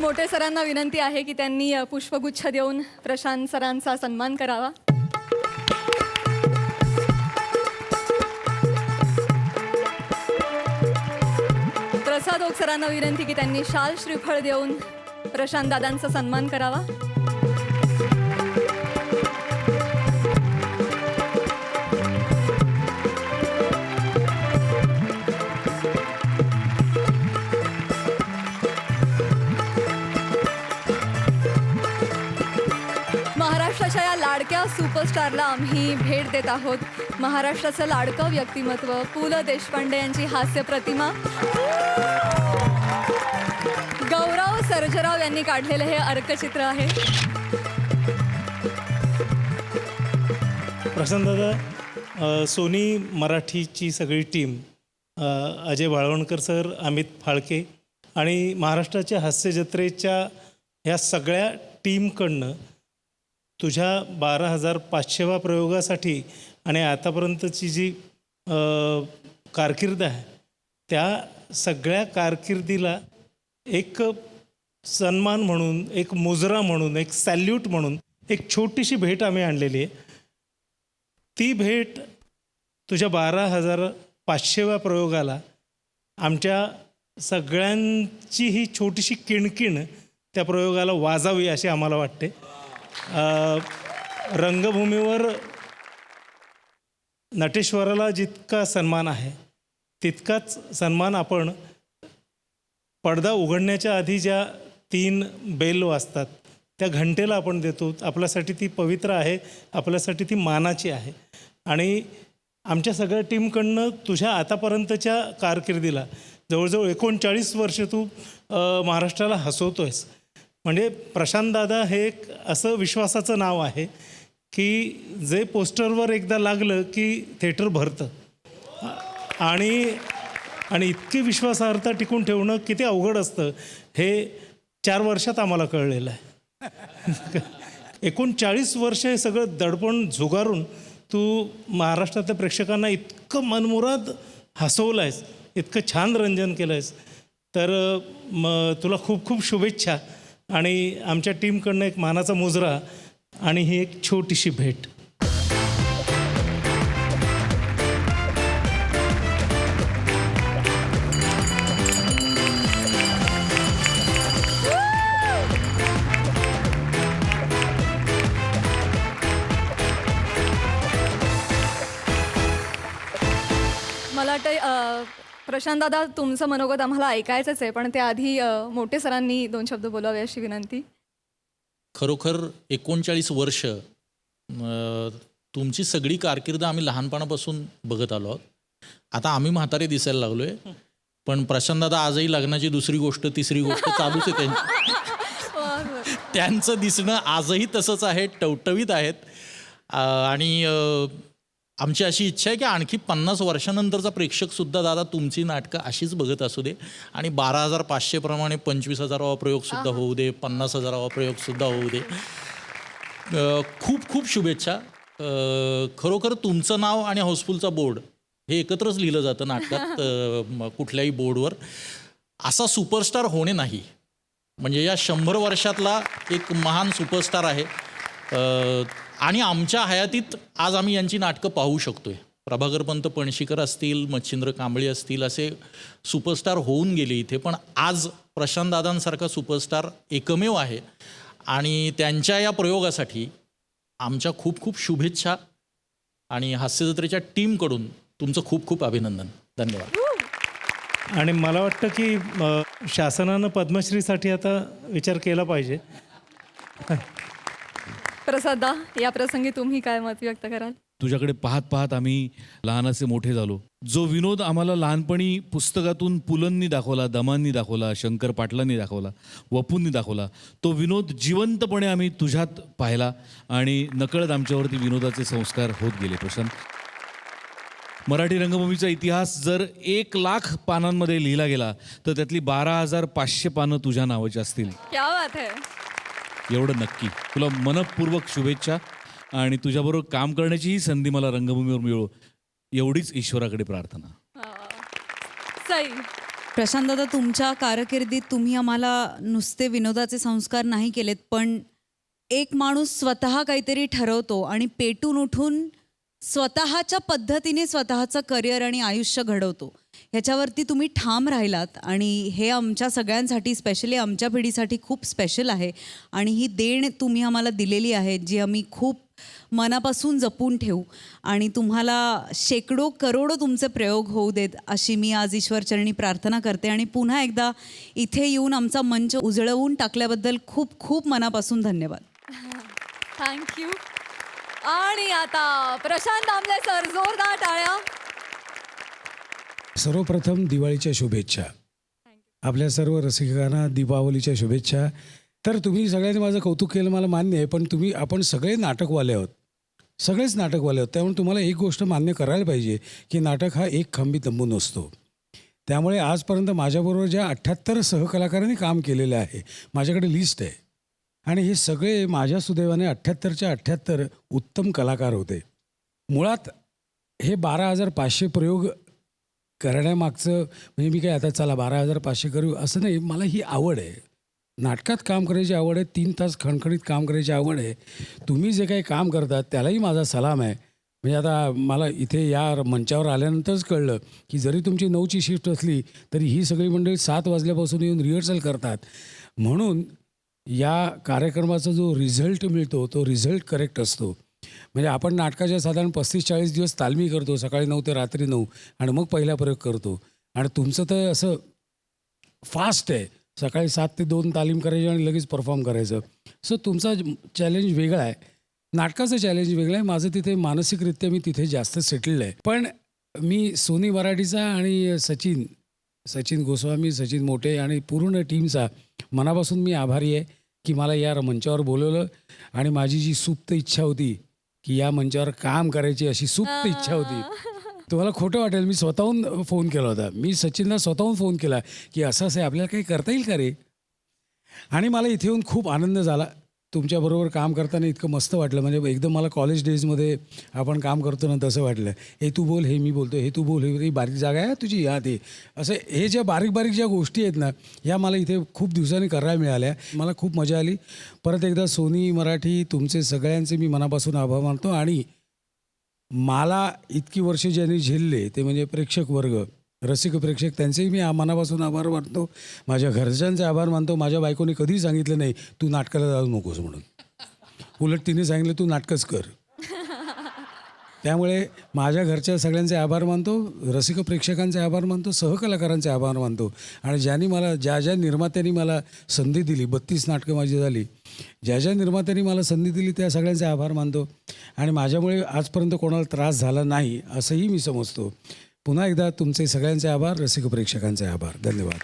मोटे सरांना विनंती आहे की त्यांनी पुष्पगुच्छ देऊन प्रशांत सरांचा सन्मान करावा प्रसाद ओक सरांना विनंती की त्यांनी शाल श्रीफळ देऊन प्रशांत दादांचा सन्मान करावा महाराष्ट्राच्या या लाडक्या सुपरस्टारला आम्ही भेट देत आहोत महाराष्ट्राचं लाडकं व्यक्तिमत्व पु ल देशपांडे यांची हास्य प्रतिमा गौरव सर्जेराव यांनी काढलेले हे अर्कचित्र आहे प्रशांत दादा सोनी मराठीची सगळी टीम अजय बाळवणकर सर अमित फाळके आणि महाराष्ट्राच्या हास्यजत्रेच्या ह्या सगळ्या टीमकडनं तुझ्या 12,500व्या प्रयोगासाठी आणि आतापर्यंतची जी कारकीर्द आहे त्या सगळ्या कारकिर्दीला एक सन्मान म्हणून एक मुजरा म्हणून एक सॅल्यूट म्हणून एक छोटीशी भेट आम्ही आणलेली आहे ती भेट तुझ्या 12,500व्या प्रयोगाला आमच्या सगळ्यांची ही छोटीशी किणकिण त्या प्रयोगाला वाजावी अशी आम्हाला वाटते रंगभूमीवर नटेश्वराला जितका सन्मान आहे तितकाच सन्मान आपण पडदा उघडण्याच्या आधी ज्या 3 बेल वाजतात त्या घंटेला आपण देतो आपल्यासाठी ती पवित्र आहे आपल्यासाठी ती मानाची आहे आणि आमच्या सगळ्या टीमकडनं तुझ्या आतापर्यंतच्या कारकिर्दीला जवळजवळ 39 वर्ष तू महाराष्ट्राला हसवतोयस. म्हणजे प्रशांत दादा हे एक असं विश्वासाचं नाव आहे की जे पोस्टरवर एकदा लागलं की थिएटर भरतं. आणि इतकी विश्वासार्हता टिकून ठेवणं किती अवघड असतं हे 4 वर्षात आम्हाला कळलेलं आहे. 39 वर्ष हे सगळं दडपण झुगारून तू महाराष्ट्रातल्या प्रेक्षकांना इतकं मनमुराद हसवलं आहेस, इतकं छान रंजन केलं आहेस. तर तुला खूप खूप शुभेच्छा आणि आमच्या टीमकडनं एक मानाचा मुजरा आणि ही एक छोटीशी भेट. मला वाटतं प्रशांत दादा तुमचं मनोगत आम्हाला ऐकायचंच आहे, पण त्याआधी मोठे सरांनी 2 शब्द बोलावे अशी विनंती. खरोखर 39 वर्ष तुमची सगळी कारकीर्द आम्ही लहानपणापासून बघत आलो आहोत. आता आम्ही म्हातारे दिसायला लागलोय, पण प्रशांत दादा आजही लग्नाची 2री गोष्ट 3री गोष्ट चालूच आहे त्यांची. त्यांचं दिसणं आजही तसंच आहे, टवटवीत आहेत. आणि आमची अशी इच्छा आहे की आणखी 50 वर्षानंतरचा प्रेक्षकसुद्धा दादा तुमची नाटकं अशीच बघत असू दे आणि 12,500 प्रमाणे 25,000वा प्रयोगसुद्धा होऊ दे, 50,000वा प्रयोगसुद्धा होऊ दे. खूप खूप शुभेच्छा. खरोखर तुमचं नाव आणि हाऊसफुलचा बोर्ड हे एकत्रच लिहिलं जातं नाटकात कुठल्याही बोर्डवर. असा सुपरस्टार होणे नाही, म्हणजे या 100 वर्षातला एक महान सुपरस्टार आहे. आणि आमच्या हयातीत आज आम्ही यांची नाटकं पाहू शकतोय. प्रभाकरपंत पणशीकर असतील, मच्छिंद्र कांबळे असतील, असे सुपरस्टार होऊन गेले इथे, पण आज प्रशांत दादांसारखा सुपरस्टार एकमेव आहे. आणि त्यांच्या या प्रयोगासाठी आमच्या खूप खूप शुभेच्छा आणि हास्यजत्रेच्या टीमकडून तुमचं खूप खूप अभिनंदन. धन्यवाद. आणि मला वाटतं की शासनानं पद्मश्रीसाठी आता विचार केला पाहिजे. प्रसादा, या प्रसंगी तुम्ही काय मत व्यक्त कराल? तुझ्याकडे पाहत पाहत आम्ही लहानाचे मोठे झालो. जो विनोद आम्हाला लहानपणी पुस्तकातून पुलंनी दाखवला, दमांनी दाखवला, शंकर पाटलांनी दाखवला, वपूंनी दाखवला, तो विनोद जिवंतपणे आम्ही तुझ्यात पाहिला आणि नकळत आमच्यावरती विनोदाचे संस्कार होत गेले. प्रशांत, मराठी रंगभूमीचा इतिहास जर 1,00,000 पानांमध्ये लिहिला गेला तर त्यातली 12,500 पानं तुझ्या नावाची असतील. क्या बात आहे. एवढं नक्की. तुला मनपूर्वक शुभेच्छा आणि तुझ्याबरोबर काम करण्याचीही संधी मला रंगभूमीवर मिळो एवढीच ईश्वराकडे प्रार्थना. सई. प्रशांत दादा, तुमच्या कारकिर्दीत तुम्ही आम्हाला नुसते विनोदाचे संस्कार नाही केलेत, पण एक माणूस स्वतः काहीतरी ठरवतो आणि पेटून उठून स्वतःच्या पद्धतीने स्वतःचं करिअर आणि आयुष्य घडवतो, ह्याच्यावरती तुम्ही ठाम राहिलात. आणि हे आमच्या सगळ्यांसाठी, स्पेशली आमच्या पिढीसाठी खूप स्पेशल आहे. आणि ही देण तुम्ही आम्हाला दिलेली आहे, जी आम्ही खूप मनापासून जपून ठेवू. आणि तुम्हाला शेकडो करोडो तुमचे प्रयोग होऊ देत अशी मी आज ईश्वरचरणी प्रार्थना करते. आणि पुन्हा एकदा इथे येऊन आमचा मंच उजळवून टाकल्याबद्दल खूप खूप मनापासून धन्यवाद. थँक्यू. आणि आता प्रशांत दामले सर, जोरदार टाळ्या. सर्वप्रथम दिवाळीच्या शुभेच्छा. आपल्या सर्व रसिकांना दीपावलीच्या शुभेच्छा. तर तुम्ही सगळ्यांनी माझं कौतुक केलं, मला मान्य आहे, पण आपण सगळे नाटकवाले आहोत, सगळेच नाटकवाले आहोत. त्यामुळे तुम्हाला एक गोष्ट मान्य करायला पाहिजे की नाटक हा एक खांबी तंबू नसतो. त्यामुळे आजपर्यंत माझ्याबरोबर ज्या 78 सहकलाकारांनी काम केलेलं आहे, माझ्याकडे लिस्ट आहे, आणि हे सगळे माझ्या सुदैवाने 78च्या 78 उत्तम कलाकार होते. मुळात हे 12,500 प्रयोग करण्यामागचं म्हणजे मी काय आता चला 12,500 करू असं नाही, मला ही आवड आहे, नाटकात काम करायची आवड आहे, 3 तास खणखणीत काम करायची आवड आहे. तुम्ही जे काही काम करतात त्यालाही माझा सलाम आहे. म्हणजे आता मला इथे या मंचावर आल्यानंतरच कळलं की जरी तुमची 9ची शिफ्ट असली तरी ही सगळी मंडळी 7 वाजल्यापासून येऊन रिहर्सल करतात. म्हणून या कार्यक्रमाचा जो रिझल्ट मिळतो तो रिझल्ट करेक्ट असतो. म्हणजे आपण नाटकाच्या साधारण 35-40 दिवस तालमी करतो, सकाळी 9 ते रात्री 9, आणि मग पहिला प्रयोग करतो. आणि तुमचं तर असं फास्ट आहे, सकाळी 7 ते 2 तालीम करायची आणि लगेच परफॉर्म करायचं. सो तुमचा चॅलेंज वेगळा आहे, नाटकाचं चॅलेंज वेगळं आहे. माझं तिथे मानसिकरित्या मी तिथे जास्त सेटल्ड आहे. पण मी सोनी मराठीचा आणि सचिन सचिन गोस्वामी, सचिन मोटे आणि पूर्ण टीमचा मनापासून मी आभारी आहे की मला या मंचावर बोलवलं आणि माझी जी सुप्त इच्छा होती की या मंचावर काम करायची अशी सुप्त इच्छा होती. तुम्हाला खोटं वाटेल, मी स्वतःहून फोन केला होता. मी सचिनला स्वतःहून फोन केला की असं असं आपल्याला काही करता येईल का रे. आणि मला इथे येऊन खूप आनंद झाला. तुमच्याबरोबर काम करताना इतकं मस्त वाटलं. म्हणजे एकदम मला कॉलेज डेजमध्ये आपण काम करतो ना तसं वाटलं. हे तू बोल, हे मी बोलतो, हे तू बोल, हे बारीक जागा आहे तुझी, या ते असं हे ज्या बारीक बारीक ज्या गोष्टी आहेत ना ह्या मला इथे खूप दिवसांनी करायला मिळाल्या. मला खूप मजा आली. परत एकदा सोनी मराठी तुमचे सगळ्यांचे मी मनापासून आभार मानतो. आणि मला इतकी वर्ष ज्यांनी झेलले ते म्हणजे प्रेक्षक वर्ग, रसिक प्रेक्षक, त्यांचेही मी मनापासून आभार मानतो. माझ्या घरच्यांचे आभार मानतो. माझ्या बायकोने कधीही सांगितलं नाही तू नाटकाला जाऊ नकोस म्हणून. उलट तिने सांगितलं तू नाटकच कर. त्यामुळे माझ्या घरच्या सगळ्यांचे आभार मानतो, रसिक प्रेक्षकांचे आभार मानतो, सहकलाकारांचे आभार मानतो. आणि ज्यांनी मला ज्या निर्मात्यांनी मला संधी दिली, 32 नाटकं माझी झाली, ज्या निर्मात्यांनी मला संधी दिली त्या सगळ्यांचे आभार मानतो. आणि माझ्यामुळे आजपर्यंत कोणाला त्रास झाला नाही असंही मी समजतो. पुन्हा एकदा तुमचे सगळ्यांचे आभार, रसिक प्रेक्षकांचे आभार. धन्यवाद.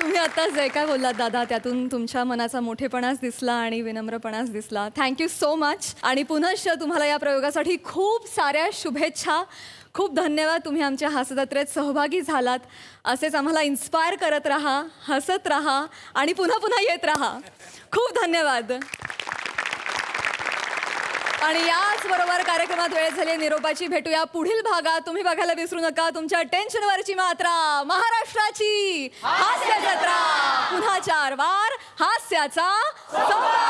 तुम्ही आता जे काय बोललात दादा त्यातून तुमच्या मनाचा मोठेपणाच दिसला आणि विनम्रपणाच दिसला. Thank you so much. आणि पुनश्च तुम्हाला या प्रयोगासाठी खूप साऱ्या शुभेच्छा. खूप धन्यवाद. तुम्ही आमच्या हास्यजत्रेत सहभागी झालात. असेच आम्हाला इन्स्पायर करत राहा, हसत राहा आणि पुन्हा पुन्हा येत राहा. खूप धन्यवाद. आणि याच बरोबर कार्यक्रमात वेळ झाली निरोपाची. भेटूया पुढील भागात. तुम्ही बघायला विसरू नका तुमच्या टेन्शनवरची मात्रा, महाराष्ट्राची हास्य जत्रा. पुन्हा 4 वार हास्याचा संवाद.